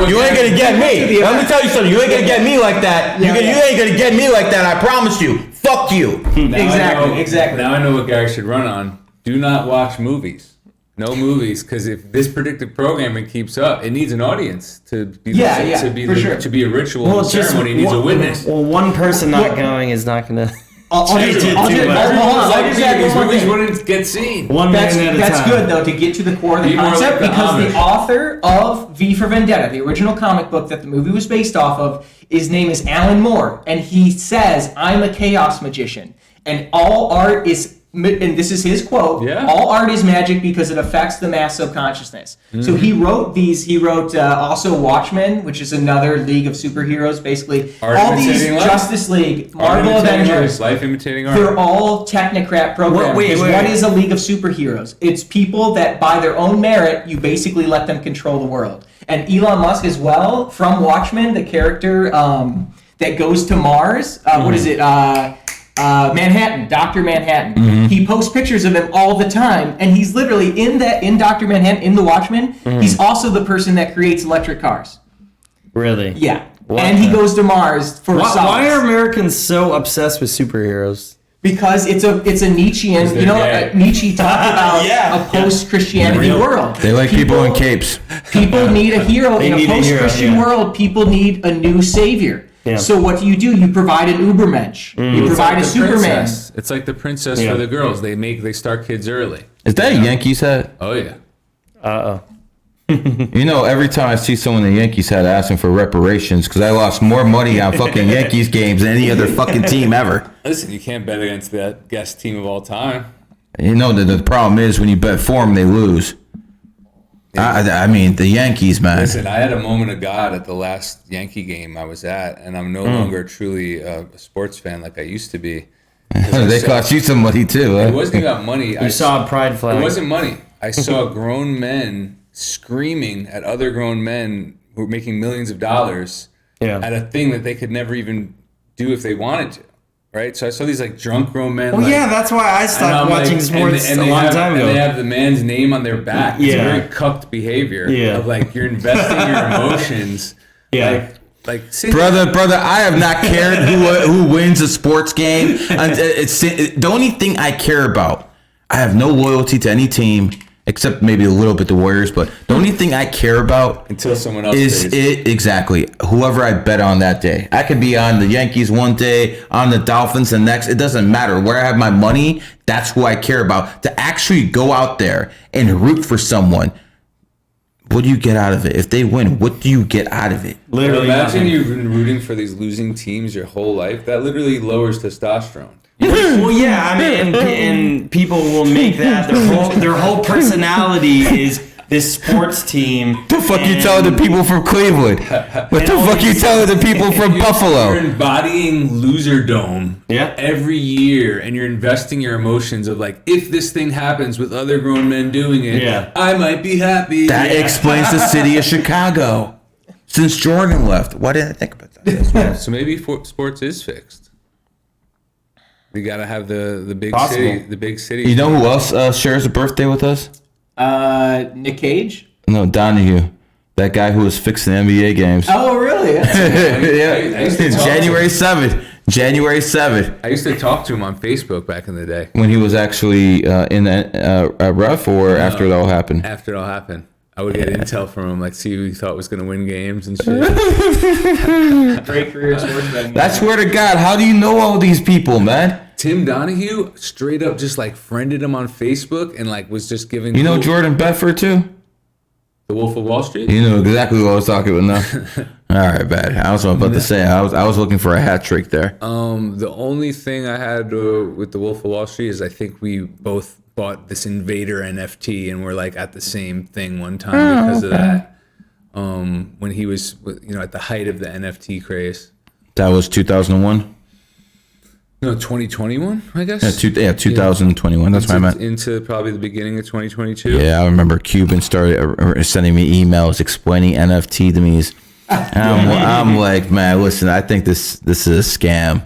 You ain't going to get me. Let me tell you something. You ain't going to get me like that. You ain't going to get me like that. I promise you. Fuck you. Exactly. Now I know what Gary should run on. Do not watch movies. No movies, because if this predictive programming keeps up, it needs an audience to be to be a ritual. Well, ceremony needs a witness. Well, one person not going is not going to. Movies wouldn't get seen. That's good though to get to the core of the concept, because the author of V for Vendetta, the original comic book that the movie was based off of, his name is Alan Moore, and he says, "I'm a chaos magician, and all art is." And this is his quote, all art is magic because it affects the mass subconsciousness. Mm-hmm. So he wrote these, also Watchmen, which is another league of superheroes, basically. All these Justice League, Marvel Avengers, life imitating art. They're all technocrat programs. What is a league of superheroes? It's people that by their own merit, you basically let them control the world. And Elon Musk as well, from Watchmen, the character that goes to Mars, what is it? Manhattan, Dr. Manhattan. Mm-hmm. He posts pictures of him all the time, and he's literally in Dr. Manhattan, in the Watchmen, he's also the person that creates electric cars. Really? Yeah. And he goes to Mars for solace. Why are Americans so obsessed with superheroes? Because it's a Nietzschean, Nietzsche talked about a post-Christianity world. They like people in capes. People need a hero. In a post-Christian world, people need a new savior. Yeah. So what do? You provide an Ubermensch. You provide a Superman. Princess. It's like the princess for the girls. They start kids early. Is that a Yankees hat? Oh yeah. Every time I see someone in the Yankees hat asking for reparations because I lost more money on fucking Yankees games than any other fucking team ever. Listen, you can't bet against that best team of all time. The problem is when you bet for them, they lose. I mean, the Yankees, man. Listen, I had a moment of God at the last Yankee game I was at, and I'm no longer truly a sports fan like I used to be. They cost you some money, too. It wasn't about money. I saw a pride flag. It wasn't money. I saw grown men screaming at other grown men who were making millions of dollars at a thing that they could never even do if they wanted to. Right, so I saw these drunk grown men. Well, that's why I stopped watching sports a long time ago. And they have the man's name on their back. It's a very cucked behavior of you're investing your emotions. Yeah. Brother, I have not cared who wins a sports game. It's the only thing I care about. I have no loyalty to any team. Except maybe a little bit the Warriors, but the only thing I care about until someone else is exactly whoever I bet on that day. I could be on the Yankees one day, on the Dolphins the next. It doesn't matter where I have my money. That's who I care about. To actually go out there and root for someone, what do you get out of it? If they win, what do you get out of it? Literally, imagine you've been rooting for these losing teams your whole life. That literally lowers testosterone. Well, I mean, and people will make that their whole personality is this sports team. The fuck you telling the people from Cleveland? What the fuck you telling the people from Buffalo? You're embodying loserdom every year, and you're investing your emotions of if this thing happens with other grown men doing it, I might be happy. That explains the city of Chicago. Since Jordan left, why didn't I think about that? So maybe sports is fixed. We gotta have the big city. The big city. You know who else shares a birthday with us? Nick Cage? No, Donahue. That guy who was fixing NBA games. Oh, really? January 7th. January 7th. I used to talk to him on Facebook back in the day. When he was actually in a ref or after it all happened? After it all happened. I would get intel from him, see who he thought was going to win games and shit. Great career sportsman. I swear to God, how do you know all these people, man? Tim Donahue straight up just friended him on Facebook and was just giving. You know Jordan Bedford too? The Wolf of Wall Street? You know exactly what I was talking about now. All right, bad. I was about to say I was looking for a hat trick there. The only thing I had with the Wolf of Wall Street is I think we both bought this Invader NFT and were like at the same thing one time because of that. When he was, at the height of the NFT craze. That was 2001. No, 2021, I guess. 2021. That's what I meant. Into probably the beginning of 2022. Yeah, I remember Cuban started sending me emails explaining NFT to me. I'm like, man, listen, I think this is a scam.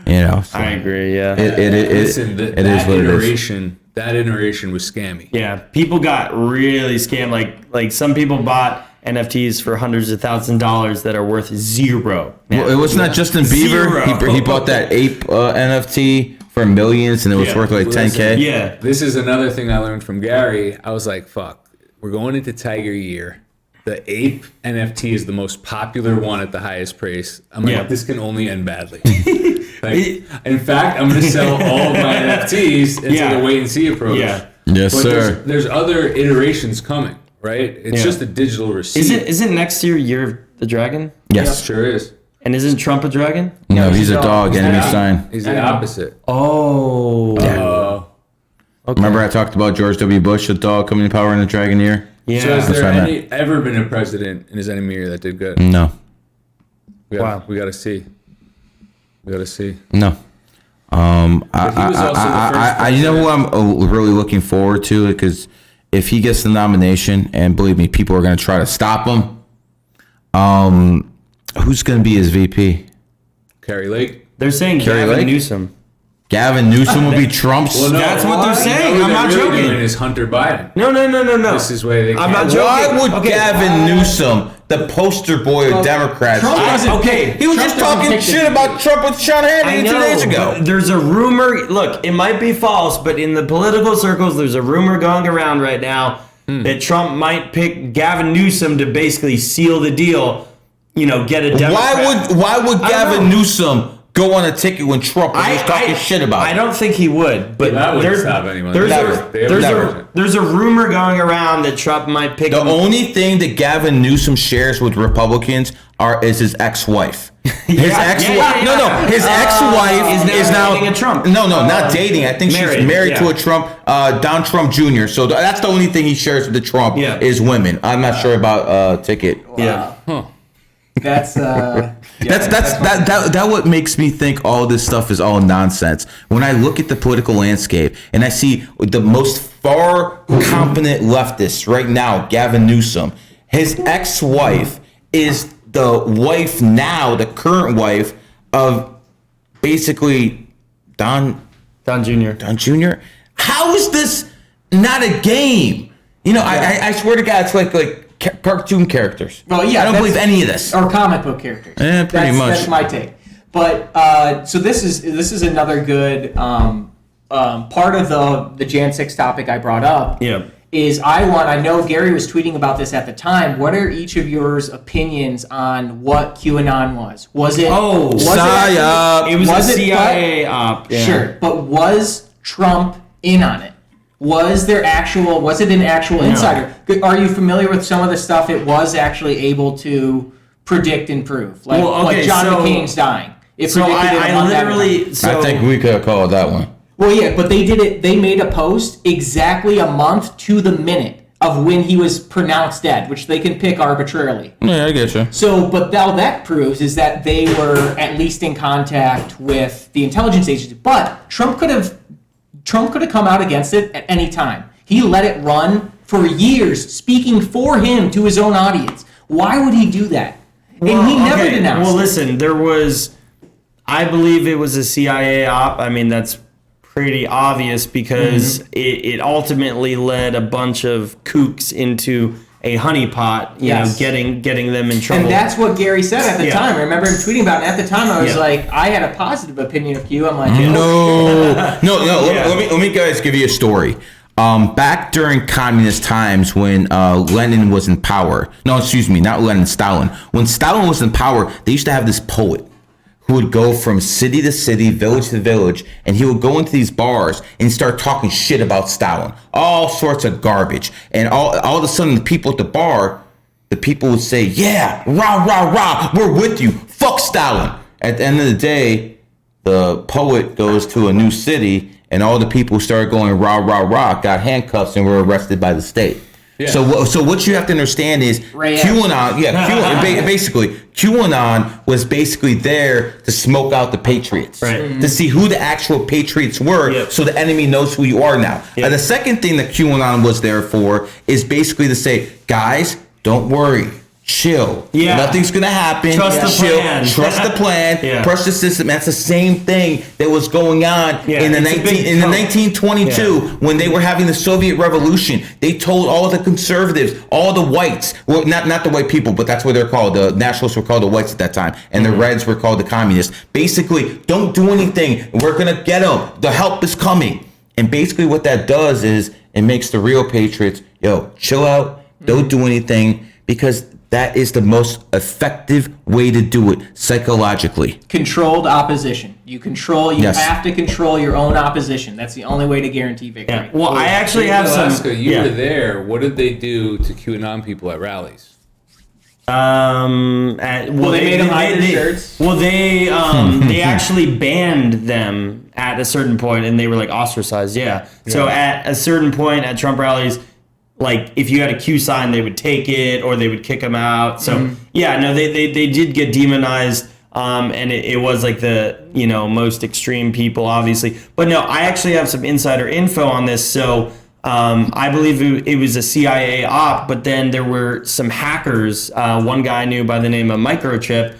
So I agree. Yeah. Listen, it is what it is. That iteration was scammy. Yeah, people got really scammed. Like some people bought NFTs for hundreds of thousands of dollars that are worth zero. Well, it was not Justin Bieber. He bought that ape NFT for millions, and it was worth like $10K. Yeah. This is another thing I learned from Gary. I was like, fuck, we're going into Tiger Year. The ape NFT is the most popular one at the highest price. I'm like, this can only end badly. In fact, I'm going to sell all of my NFTs and take a wait and see approach. Yeah. Yes, but sir. There's other iterations coming, right? It's just a digital receipt. Isn't next year of the dragon? Yes. Sure is. And isn't Trump a dragon? No, he's a dog. Enemy sign. He's the opposite. Oh. Okay. Remember I talked about George W. Bush, the dog coming to power in the dragon year? Yeah. So has there ever been a president in his enemy year that did good? No. We got to see. We got to see. No. You know who I'm really looking forward to? Because if he gets the nomination, and believe me, people are going to try to stop him. Who's going to be his VP? Carrie Lake. They're saying Gavin Newsom. Gavin Newsom will be Trump's. Well, no, that's what they're saying. I'm not really joking. Is Hunter Biden? No. This is where they. I'm not joking. Why would Gavin Newsom, the poster boy of Democrats, he was just talking shit about Trump with Sean Hannity 2 days ago. There's a rumor. Look, it might be false, but in the political circles, there's a rumor going around right now that Trump might pick Gavin Newsom to basically seal the deal. Get a Democrat. Why would Gavin Newsom go on a ticket when Trump was talking shit about it? I don't think he would, but that wouldn't stop anyone. There's a rumor going around that Trump might pick the him. only thing that Gavin Newsom shares with Republicans is his ex-wife. His ex-wife. No, his ex-wife is now dating a Trump. No, not dating. I think she's married to a Trump, Don Trump Jr. So that's the only thing he shares with the Trump is women. I'm not sure about ticket. Wow. Yeah. Huh. That's what makes me think all this stuff is all nonsense. When I look at the political landscape and I see the most far competent leftists right now, Gavin Newsom, his ex-wife is the wife now, the current wife of basically Don Jr. How is this not a game? I swear to God, it's like cartoon characters. Well, yeah, I don't believe any of this. Or comic book characters. Pretty much. That's my take. But so this is another good part of the Jan 6 topic I brought up. Yeah. I know Gary was tweeting about this at the time. What are each of yours opinions on what QAnon was? Was it? Oh, PSYOP. It was a CIA op. Yeah. Sure, but was Trump in on it? Was it an actual insider? Are you familiar with some of the stuff it was actually able to predict and prove? Like John McCain's dying. It predicted it a month I think we could have called that one. Well, yeah, but they did it. They made a post exactly a month to the minute of when he was pronounced dead, which they can pick arbitrarily. Yeah, I get you. So, but all that proves is that they were at least in contact with the intelligence agency. But Trump could have come out against it at any time. He let it run for years, speaking for him to his own audience. Why would he do that? And he never denounced it. Well, listen, I believe it was a CIA op. I mean, that's pretty obvious because it ultimately led a bunch of kooks into a honeypot, you know, getting them in trouble. And that's what Gary said at the time. I remember him tweeting about it. At the time, I was like, I had a positive opinion of you. I'm like, no. Let me guys give you a story. Back during communist times when Lenin was in power. No, excuse me, not Lenin, Stalin. When Stalin was in power, they used to have this poet who would go from city to city, village to village, and he would go into these bars and start talking shit about Stalin. All sorts of garbage. And all of a sudden, the people at the bar, the people would say, yeah, rah, rah, rah, we're with you. Fuck Stalin. At the end of the day, the poet goes to a new city and all the people who started going rah, rah, rah got handcuffs and were arrested by the state. Yeah. So what you have to understand is QAnon, basically QAnon was basically there to smoke out the patriots, to see who the actual patriots were, so the enemy knows who you are now. And the second thing that QAnon was there for is basically to say, guys, don't worry. Chill. Yeah. Nothing's gonna happen. Trust the plan. Trust the plan. Trust the system. That's the same thing that was going on in the 1922 when they were having the Soviet Revolution. They told all the conservatives, all the whites, well, not the white people, but that's what they're called. The nationalists were called the whites at that time, and the reds were called the communists. Basically, don't do anything. We're gonna get them. The help is coming. And basically, what that does is it makes the real patriots, chill out. Don't do anything, because that is the most effective way to do it psychologically. Controlled opposition. You have to control your own opposition. That's the only way to guarantee victory. Yeah. Well, I actually have Alaska, you were there. What did they do to QAnon people at rallies? They made them hide their shirts. Well, they actually banned them at a certain point, and they were like ostracized. Yeah. So at a certain point at Trump rallies, like if you had a Q sign, they would take it or they would kick them out. So they did get demonized, and it was like the most extreme people, obviously. But no, I actually have some insider info on this. So I believe it was a CIA op, but then there were some hackers. One guy I knew by the name of Microchip,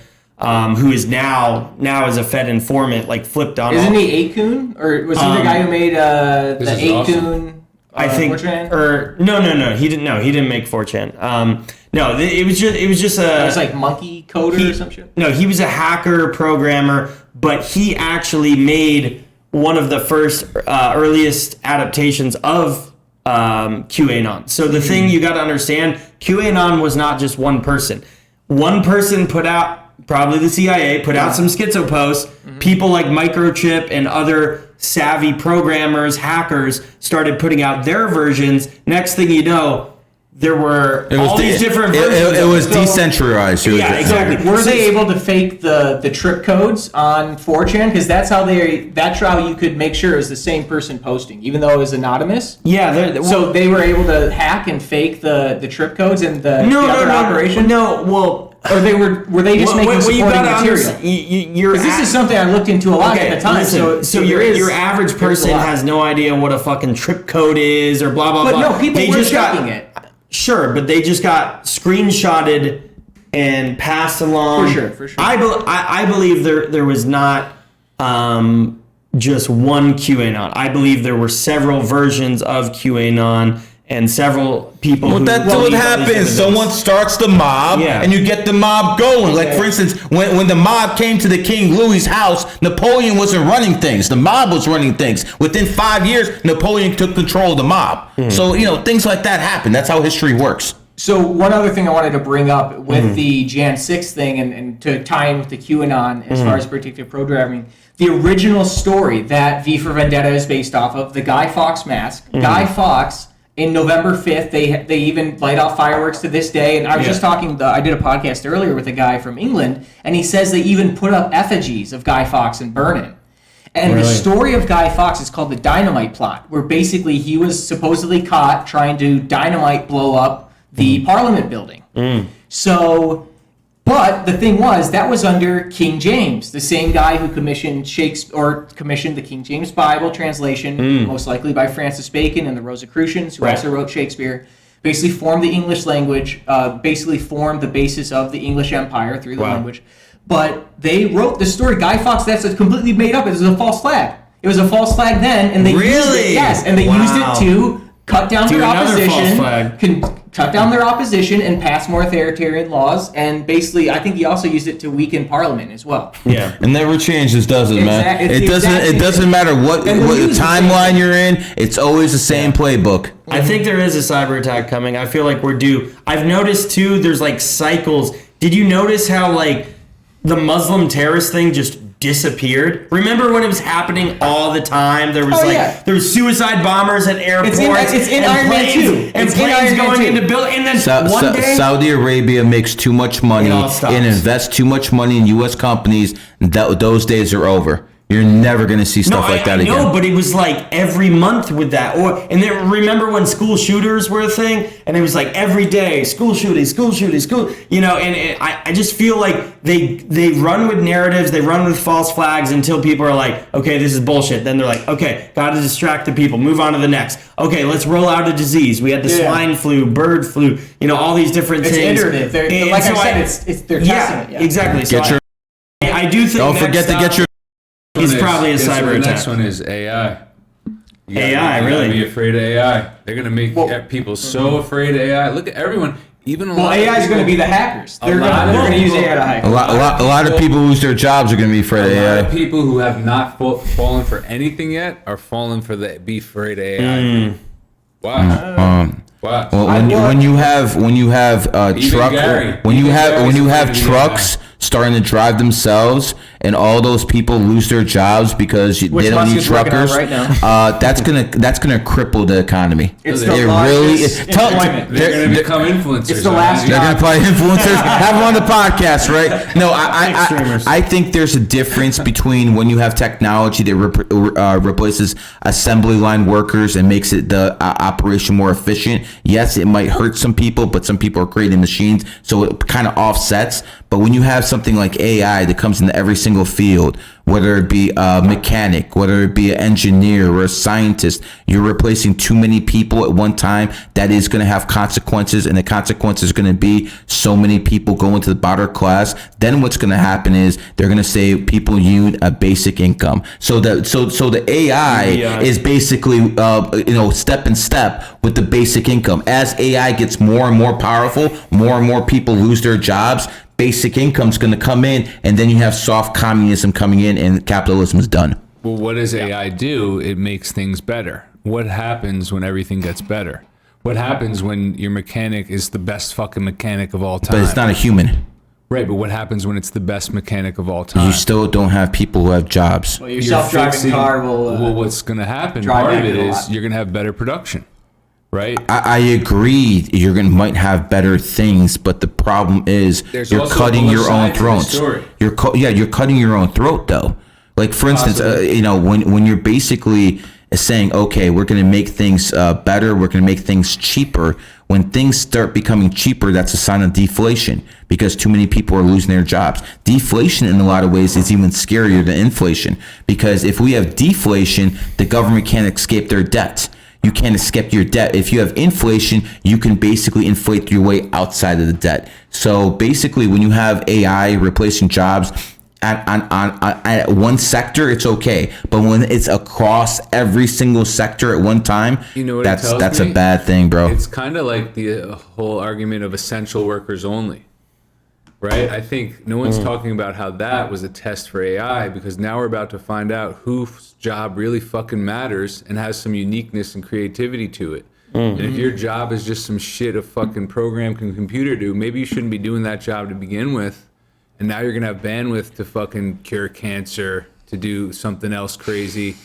who is now as a Fed informant, like flipped on. Isn't he Akun, or was he the guy who made the Akun? Awesome. I think, 4chan? or no, he didn't. No, he didn't make 4chan. No, it was just a. It was like monkey coder or some shit. No, he was a hacker programmer, but he actually made one of the first earliest adaptations of QAnon. So the thing you got to understand, QAnon was not just one person. One person put out. Probably the CIA put out some schizo posts. People like Microchip and other savvy programmers, hackers started putting out their versions. Next thing you know, there were all these different versions. It was decentralized. Yeah, exactly. Were they able to fake the trip codes on 4chan? Because that's how you could make sure it was the same person posting, even though it was anonymous. Yeah. So they were able to hack and fake the trip codes and the other operation? No, well... Or were they just making supporting material? Because this is something I looked into a lot at the time. Listen, so your average person has no idea what a fucking trip code is or blah, blah, blah. But no, people were checking it. Sure, but they just got screenshotted and passed along. For sure. I believe there was not just one QAnon. I believe there were several versions of QAnon and several people. Well, that's what happens. Someone starts the mob, and you get the mob going. Like, for instance, when the mob came to the King Louis's house, Napoleon wasn't running things. The mob was running things. Within 5 years, Napoleon took control of the mob. So, things like that happen. That's how history works. So one other thing I wanted to bring up with the Jan 6th thing and to tie in with the QAnon as far as predictive programming, the original story that V for Vendetta is based off of, the Guy Fawkes mask, Guy Fawkes, in November 5th, they even light off fireworks to this day. And I was just talking, I did a podcast earlier with a guy from England, and he says they even put up effigies of Guy Fawkes and burn him. And the story of Guy Fawkes is called the Dynamite Plot, where basically he was supposedly caught trying to dynamite blow up the Parliament building. So, but the thing was, that was under King James, the same guy who commissioned the King James Bible translation, most likely by Francis Bacon and the Rosicrucians, who also wrote Shakespeare, basically formed the English language, basically formed the basis of the English Empire through the language. But they wrote the story, Guy Fawkes, that's completely made up. It was a false flag. It was a false flag then, and they used it. Yes, and they used it to cut down their opposition, cut down their opposition, and pass more authoritarian laws. And basically, I think he also used it to weaken Parliament as well. Yeah, it never changes, does it, man? It doesn't matter what timeline you're in. It's always the same playbook. I think there is a cyber attack coming. I feel like we're due. I've noticed too. There's like cycles. Did you notice how like the Muslim terrorist thing just disappeared? Remember when it was happening all the time? There was there was suicide bombers at airports. It's in Iron Man 2. And planes going into buildings. And then one day, Saudi Arabia makes too much money and invests too much money in U.S. companies. Those days are over. You're never going to see stuff like that again. No, but it was like every month with that. And then remember when school shooters were a thing? And it was like every day, school shooting, and I just feel like they run with narratives, they run with false flags until people are like, okay, this is bullshit. Then they're like, okay, got to distract the people, move on to the next. Okay, let's roll out a disease. We had the swine flu, bird flu, all these different things. It's iterative. Like I said, they're testing it. Yeah, exactly. So I do think don't forget to get your... It's probably a cyber attack. The next one is AI. AI, you really? Be afraid of AI. They're gonna make people so afraid of AI. Look at everyone. Even AI is going to be the hackers. They're going to use AI to hack. A lot of people lose their jobs are going to be afraid of AI. A lot of people who have not fallen for anything yet are falling for be afraid of AI. Wow. Wow. Well, when you have trucks starting to drive themselves, and all those people lose their jobs because they don't need truckers. Right now. That's gonna cripple the economy. It's the largest employment. They're gonna become influencers. It's the last They're gonna probably influencers. Have them on the podcast, right? No, I think there's a difference between when you have technology that replaces assembly line workers and makes it the operation more efficient. Yes, it might hurt some people, but some people are creating machines, so it kind of offsets. But when you have something like AI that comes into every single field, whether it be a mechanic, whether it be an engineer or a scientist, you're replacing too many people at one time. That is going to have consequences, and the consequence is going to be so many people go into the bottom class. Then what's going to happen is they're going to say people need a basic income. So the AI is basically step in step with the basic income. As AI gets more and more powerful, more and more people lose their jobs. Basic income's going to come in, and then you have soft communism coming in, and capitalism is done. Well, what does AI do? It makes things better. What happens when everything gets better? What happens when your mechanic is the best fucking mechanic of all time? But it's not a human. Right, but what happens when it's the best mechanic of all time? You still don't have people who have jobs. Well, your self-driving car will... well, what's going to happen, part of it is you're going to have better production. Right. I agree. Might have better things, but the problem is you're cutting your own throats. You're cutting your own throat though. Like for instance, when you're basically saying, okay, we're going to make things better, we're going to make things cheaper. When things start becoming cheaper, that's a sign of deflation because too many people are losing their jobs. Deflation in a lot of ways is even scarier than inflation because if we have deflation, the government can't escape their debt. You can't escape your debt. If you have inflation, you can basically inflate your way outside of the debt. So basically, when you have AI replacing jobs at one sector, it's okay. But when it's across every single sector at one time, that's a bad thing, bro. It's kind of like the whole argument of essential workers only. Right? I think no one's talking about how that was a test for AI because now we're about to find out whose job really fucking matters and has some uniqueness and creativity to it. And if your job is just some shit a fucking program can computer do, maybe you shouldn't be doing that job to begin with. And now you're going to have bandwidth to fucking cure cancer, to do something else crazy,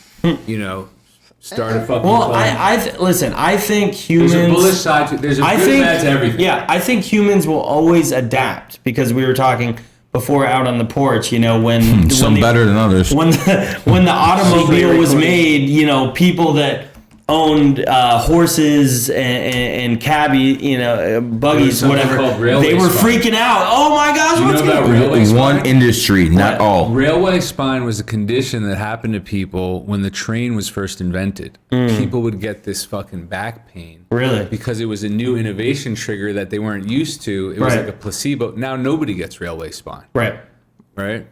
start a fucking club. Listen, I think humans... There's a bullish side to... There's a good and bad to everything. Yeah, I think humans will always adapt because we were talking before out on the porch, when... Some better than others. When the automobile was made, people that owned horses and cabbie, buggies, whatever, they were freaking out. Oh my gosh, what's going on? One industry, not all. Railway spine was a condition that happened to people when the train was first invented. People would get this fucking back pain. Really? Because it was a new innovation trigger that they weren't used to. It was like a placebo. Now nobody gets railway spine. Right?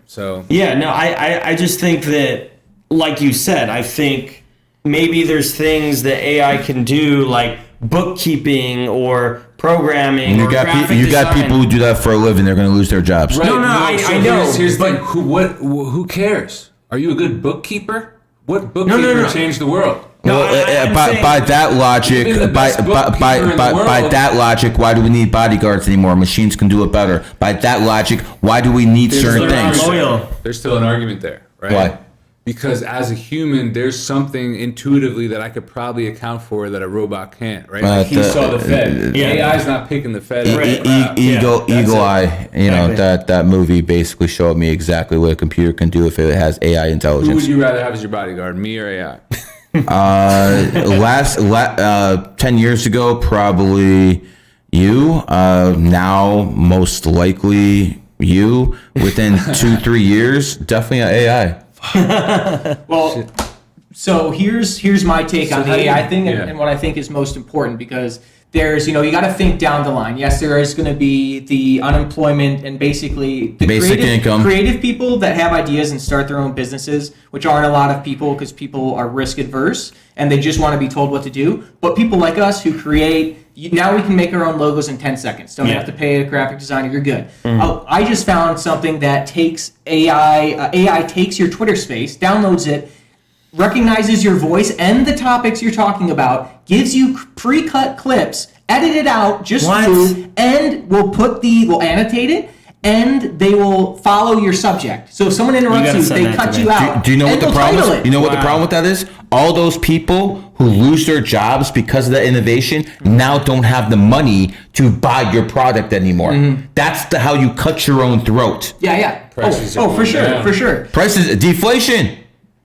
So... Yeah, no, I just think that, like you said, I think... Maybe there's things that AI can do, like bookkeeping or programming. You got people who do that for a living. They're going to lose their jobs. Right. No, I know. Here's the thing. Who cares? Are you a good bookkeeper? What bookkeeper changed the world? By that logic, why do we need bodyguards anymore? Machines can do it better. By that logic, why do we need certain things? There's still an argument there, right? Why? because as a human, there's something intuitively that I could probably account for that a robot can't, right? Like he saw the Fed. AI is not picking the Fed. Eagle Eye, that movie basically showed me exactly what a computer can do if it has AI intelligence. Who would you rather have as your bodyguard, me or AI? 10 years ago, probably you. Now, most likely you. Within 2-3 years, definitely an AI. Well, so here's my take on the AI thing and what I think is most important, because there's, you got to think down the line. Yes, there is going to be the unemployment and basically the basic income. Creative people that have ideas and start their own businesses, which aren't a lot of people because people are risk adverse and they just want to be told what to do. But people like us who create, now we can make our own logos in 10 seconds. Don't have to pay a graphic designer. You're good. I just found something that takes AI takes your Twitter space, downloads it, recognizes your voice and the topics you're talking about, gives you pre-cut clips, edit it out just for you, and we'll annotate it, and they will follow your subject. So if someone interrupts you, they cut you out. Do you know what the problem is? You know what the problem with that is? All those people who lose their jobs because of that innovation now don't have the money to buy your product anymore. That's how you cut your own throat. Yeah. For sure. Prices, deflation.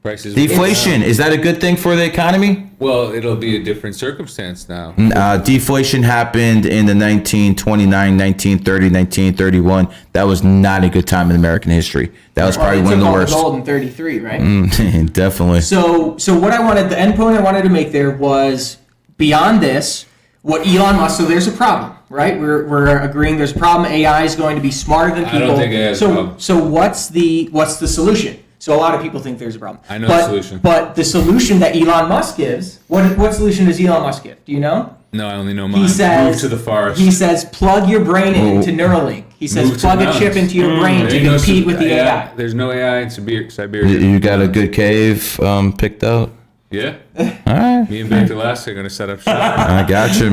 Deflation, is that a good thing for the economy? Well, it'll be a different circumstance now. Deflation happened in the 1929, 1930, 1931. That was not a good time in American history. That was probably one of the worst. Gold in 33, right? Definitely. So the end point I wanted to make there was, beyond this, what Elon Musk, so there's a problem, right? We're agreeing there's a problem. AI is going to be smarter than people. I don't think AI is a problem. So what's the solution? So a lot of people think there's a problem. I know the solution. But the solution that Elon Musk gives, what solution does Elon Musk give? Do you know? No, I only know mine. He says, move to the forest. He says, plug your brain into Neuralink. He says, plug a chip into your brain to compete with the AI. There's no AI in Siberia. You got a good cave picked out? Yeah. All right. Me and Back to Alaska are going to set up shop. I got you,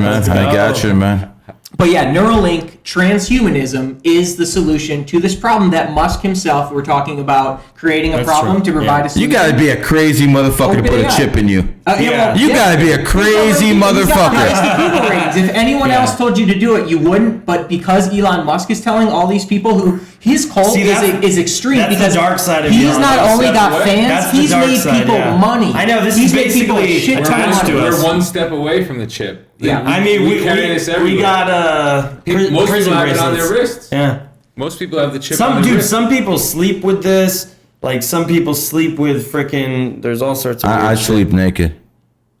man. But yeah, Neuralink, transhumanism is the solution to this problem that Musk himself, we're talking about creating a problem to provide a solution. You gotta be a crazy motherfucker to put a chip in you. You gotta be a crazy motherfucker. If anyone else told you to do it, you wouldn't. But because Elon Musk is telling all these people who his cult is extreme, because the dark side of he's not only got fans, he's made people money. I know, this he's is made people a basically shit ton of money. We're one step away from the chip. Yeah, I mean, we got most prison people have it on bracelets. their wrists. Yeah. Most people have the chip on their wrist. Some people sleep with this. Like, some people sleep with freaking. There's all sorts of. I sleep naked.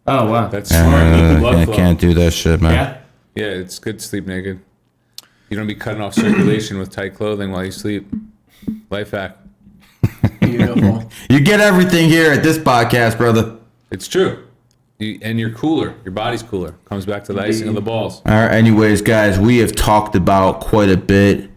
Oh wow, that's smart. I can't do that shit, man. Yeah, it's good to sleep naked. You don't be cutting off circulation with tight clothing while you sleep. Life hack. Beautiful. You get everything here at this podcast, brother. It's true. And you're cooler. Your body's cooler. Comes back to the icing of the balls. All right. Anyways, guys, we have talked about quite a bit.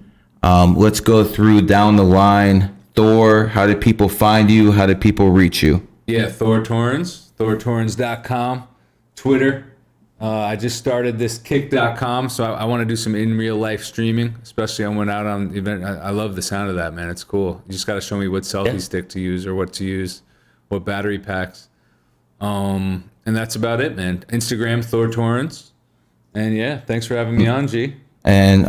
Let's go through down the line. Thor, how do people find you? How do people reach you? Yeah, Thor Torrens, ThorTorrens.com, Twitter. I just started this Kick.com, so I want to do some in real life streaming, especially I went out on the event. I love the sound of that, man. It's cool. You just got to show me what selfie stick to use or what to use, what battery packs. And that's about it, man. Instagram, Thor Torrens. And yeah, thanks for having me on, G. And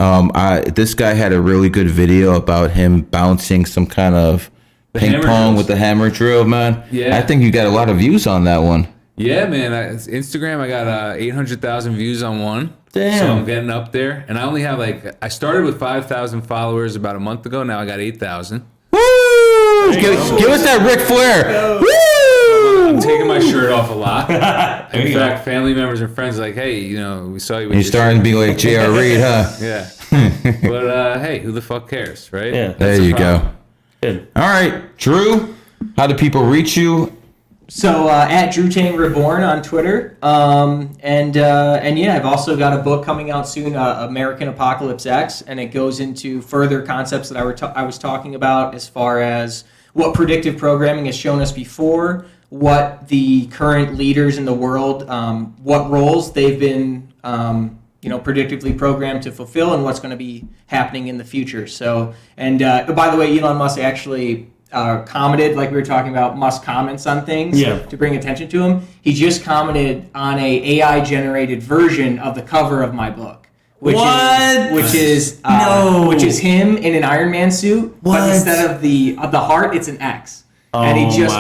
this guy had a really good video about him bouncing some kind of ping pong with the hammer drill, man. Yeah. I think you got a lot of views on that one. Yeah, man. Instagram, I got 800,000 views on one. Damn. So I'm getting up there. And I only have I started with 5,000 followers about a month ago. Now I got 8,000. Woo! Give us that Ric Flair. Woo! I'm taking my shirt off a lot. In fact, family members and friends are like, hey, we saw you with You're starting to be like J.R. Reed, huh? Yeah. But hey, who the fuck cares, right? Yeah. There you go. Good. All right, Drew, how do people reach you? So at Drutang Reborn on Twitter, and yeah, I've also got a book coming out soon, American Apocalypse X, and it goes into further concepts that I was talking about as far as what predictive programming has shown us before, what the current leaders in the world, what roles they've been, predictively programmed to fulfill, and what's going to be happening in the future. So, and by the way, Elon Musk actually commented, like we were talking about, Musk comments on things to bring attention to him. He just commented on a AI generated version of the cover of my book, which is him in an Iron Man suit, but instead of the heart, it's an X. And he just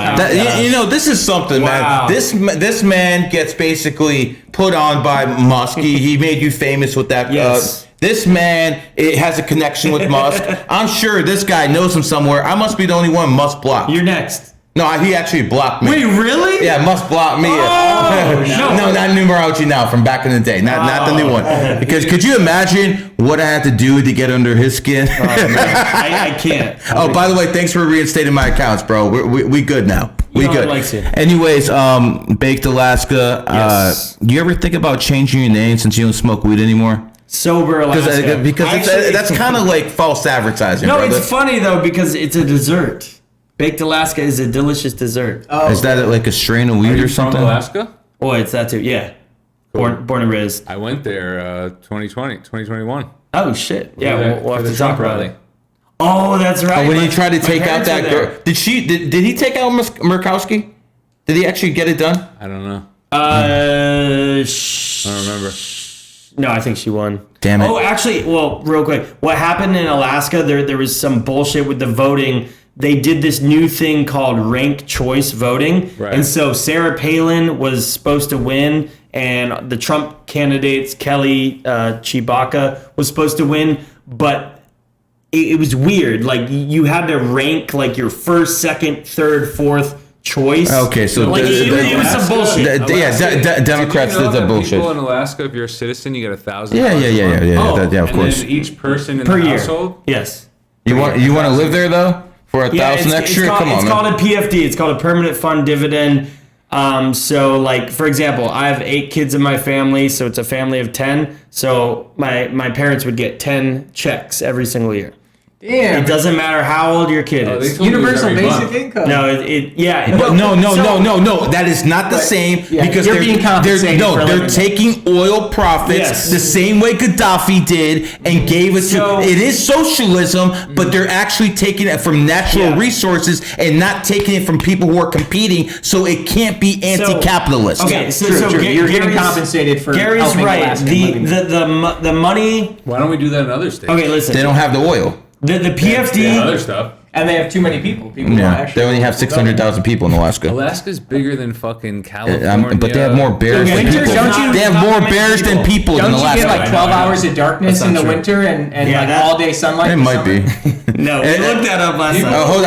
this is something, man. This man gets basically put on by Musk. He made you famous with that. This man has a connection with Musk. I'm sure this guy knows him somewhere. I must be the only one Musk blocked. You're next. No, he actually blocked me. Wait, really? Yeah, Musk blocked me. No, not numerology now, from back in the day. Not the new one. Because could you imagine what I had to do to get under his skin? I can't. Oh, by the way, thanks for reinstating my accounts, bro. We good now. We good. Likes you. Anyways, Baked Alaska. Yes. You ever think about changing your name since you don't smoke weed anymore? Sober Alaska. Because that's kind of like false advertising, No, brother. it's funny, though, because it's a dessert. Baked Alaska is a delicious dessert. Oh. Is that like a strain of weed or something? From Alaska? Oh, it's that too. Yeah. Cool. Born and raised. I went there 2021. Oh, shit. Yeah, we'll have to talk about it. Rally. Oh, that's right. When he tried to take out that girl. Did he take out Murkowski? Did he actually get it done? I don't know. I don't remember. No, I think she won. Damn it. Oh, actually, well, real quick. What happened in Alaska, there was some bullshit with the voting. They did this new thing called ranked choice voting. Right. And so Sarah Palin was supposed to win, and the Trump candidates, Kelly Chewbacca, was supposed to win, but it was weird. Like, you had to rank like your first, second, third, fourth choice. Okay, so like, it was some bullshit. Democrats did the bullshit. People in Alaska, if you're a citizen, you get $1,000. Yeah, of and course. then each person in Per the year. household. Yes. You want to live there though for $1,000 extra? Come on, it's man. called a PFD. It's called a permanent fund dividend. So, like, for example, I have 8 kids in my family, so it's a family of 10. So my parents would get 10 checks every single year. Damn. It doesn't matter how old your kid is. Universal basic income. No, No. That is not the same because you're being compensated for they're taking oil profits the same way Gaddafi did and gave it to. It is socialism, but they're actually taking it from natural resources and not taking it from people who are competing. So it can't be anti-capitalist. Okay, so you're getting compensated for. Gary's right. The money. Why don't we do that in other states? Okay, listen. They don't have the oil. The PFD. Other stuff. And they have too many people. They only have 600,000 people in Alaska. Alaska's bigger than fucking California. But they have more bears than people. They have more bears than people in Alaska. Don't you get like 12 hours of darkness in the winter and like all day sunlight? It might be. No, we looked that up last night. Hold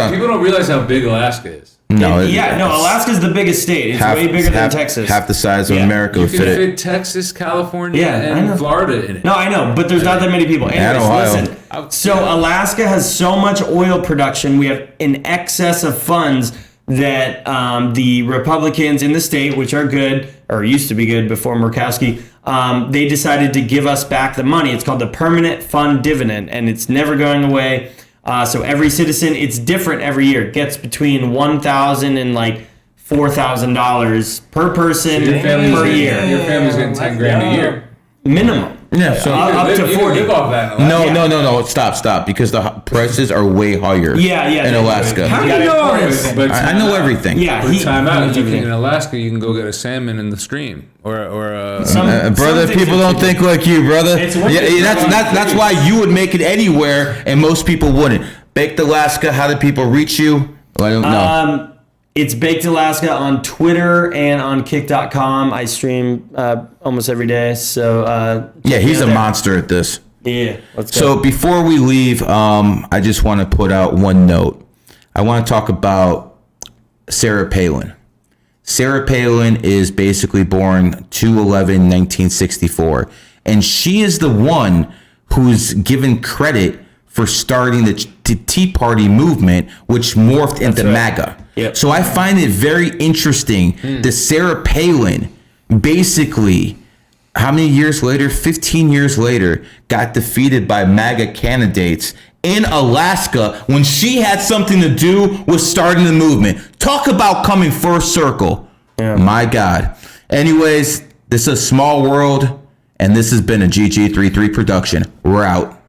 on. People don't realize how big Alaska is. No, Alaska's the biggest state. It's way bigger than Texas. Half the size of America You would can fit it. fit Texas, California, and Florida in it. No, I know, but there's not that many people. Anyways, Ohio. listen. So Alaska has so much oil production. We have an excess of funds that the Republicans in the state, which are good, or used to be good before Murkowski, they decided to give us back the money. It's called the permanent fund dividend, and it's never going away. So every citizen, it's different every year. It gets between $1,000 and like $4,000 per person per year. Your family's getting $10,000 a year minimum. Yeah, so up to 40. Live off that in Alaska. No. Stop. Because the prices are way higher. In Alaska. How do you know all this? I know everything. Yeah, time out. In Alaska, you can go get a salmon in the stream, or brother. People don't think like you, brother. That's why you would make it anywhere, and most people wouldn't. Baked Alaska. How do people reach you? I don't know. It's Baked Alaska on Twitter and on Kick.com. I stream almost every day. So he's a monster at this. Yeah, let's go. So before we leave, I just want to put out one note. I want to talk about Sarah Palin. Sarah Palin is basically born 2/11/1964, and she is the one who's given credit for starting the Tea Party movement, which morphed into MAGA. Yep. So I find it very interesting that Sarah Palin basically, how many years later, 15 years later, got defeated by MAGA candidates in Alaska when she had something to do with starting the movement. Talk about coming full circle. Yeah. My God. Anyways, this is a small world, and this has been a GG33 production. We're out.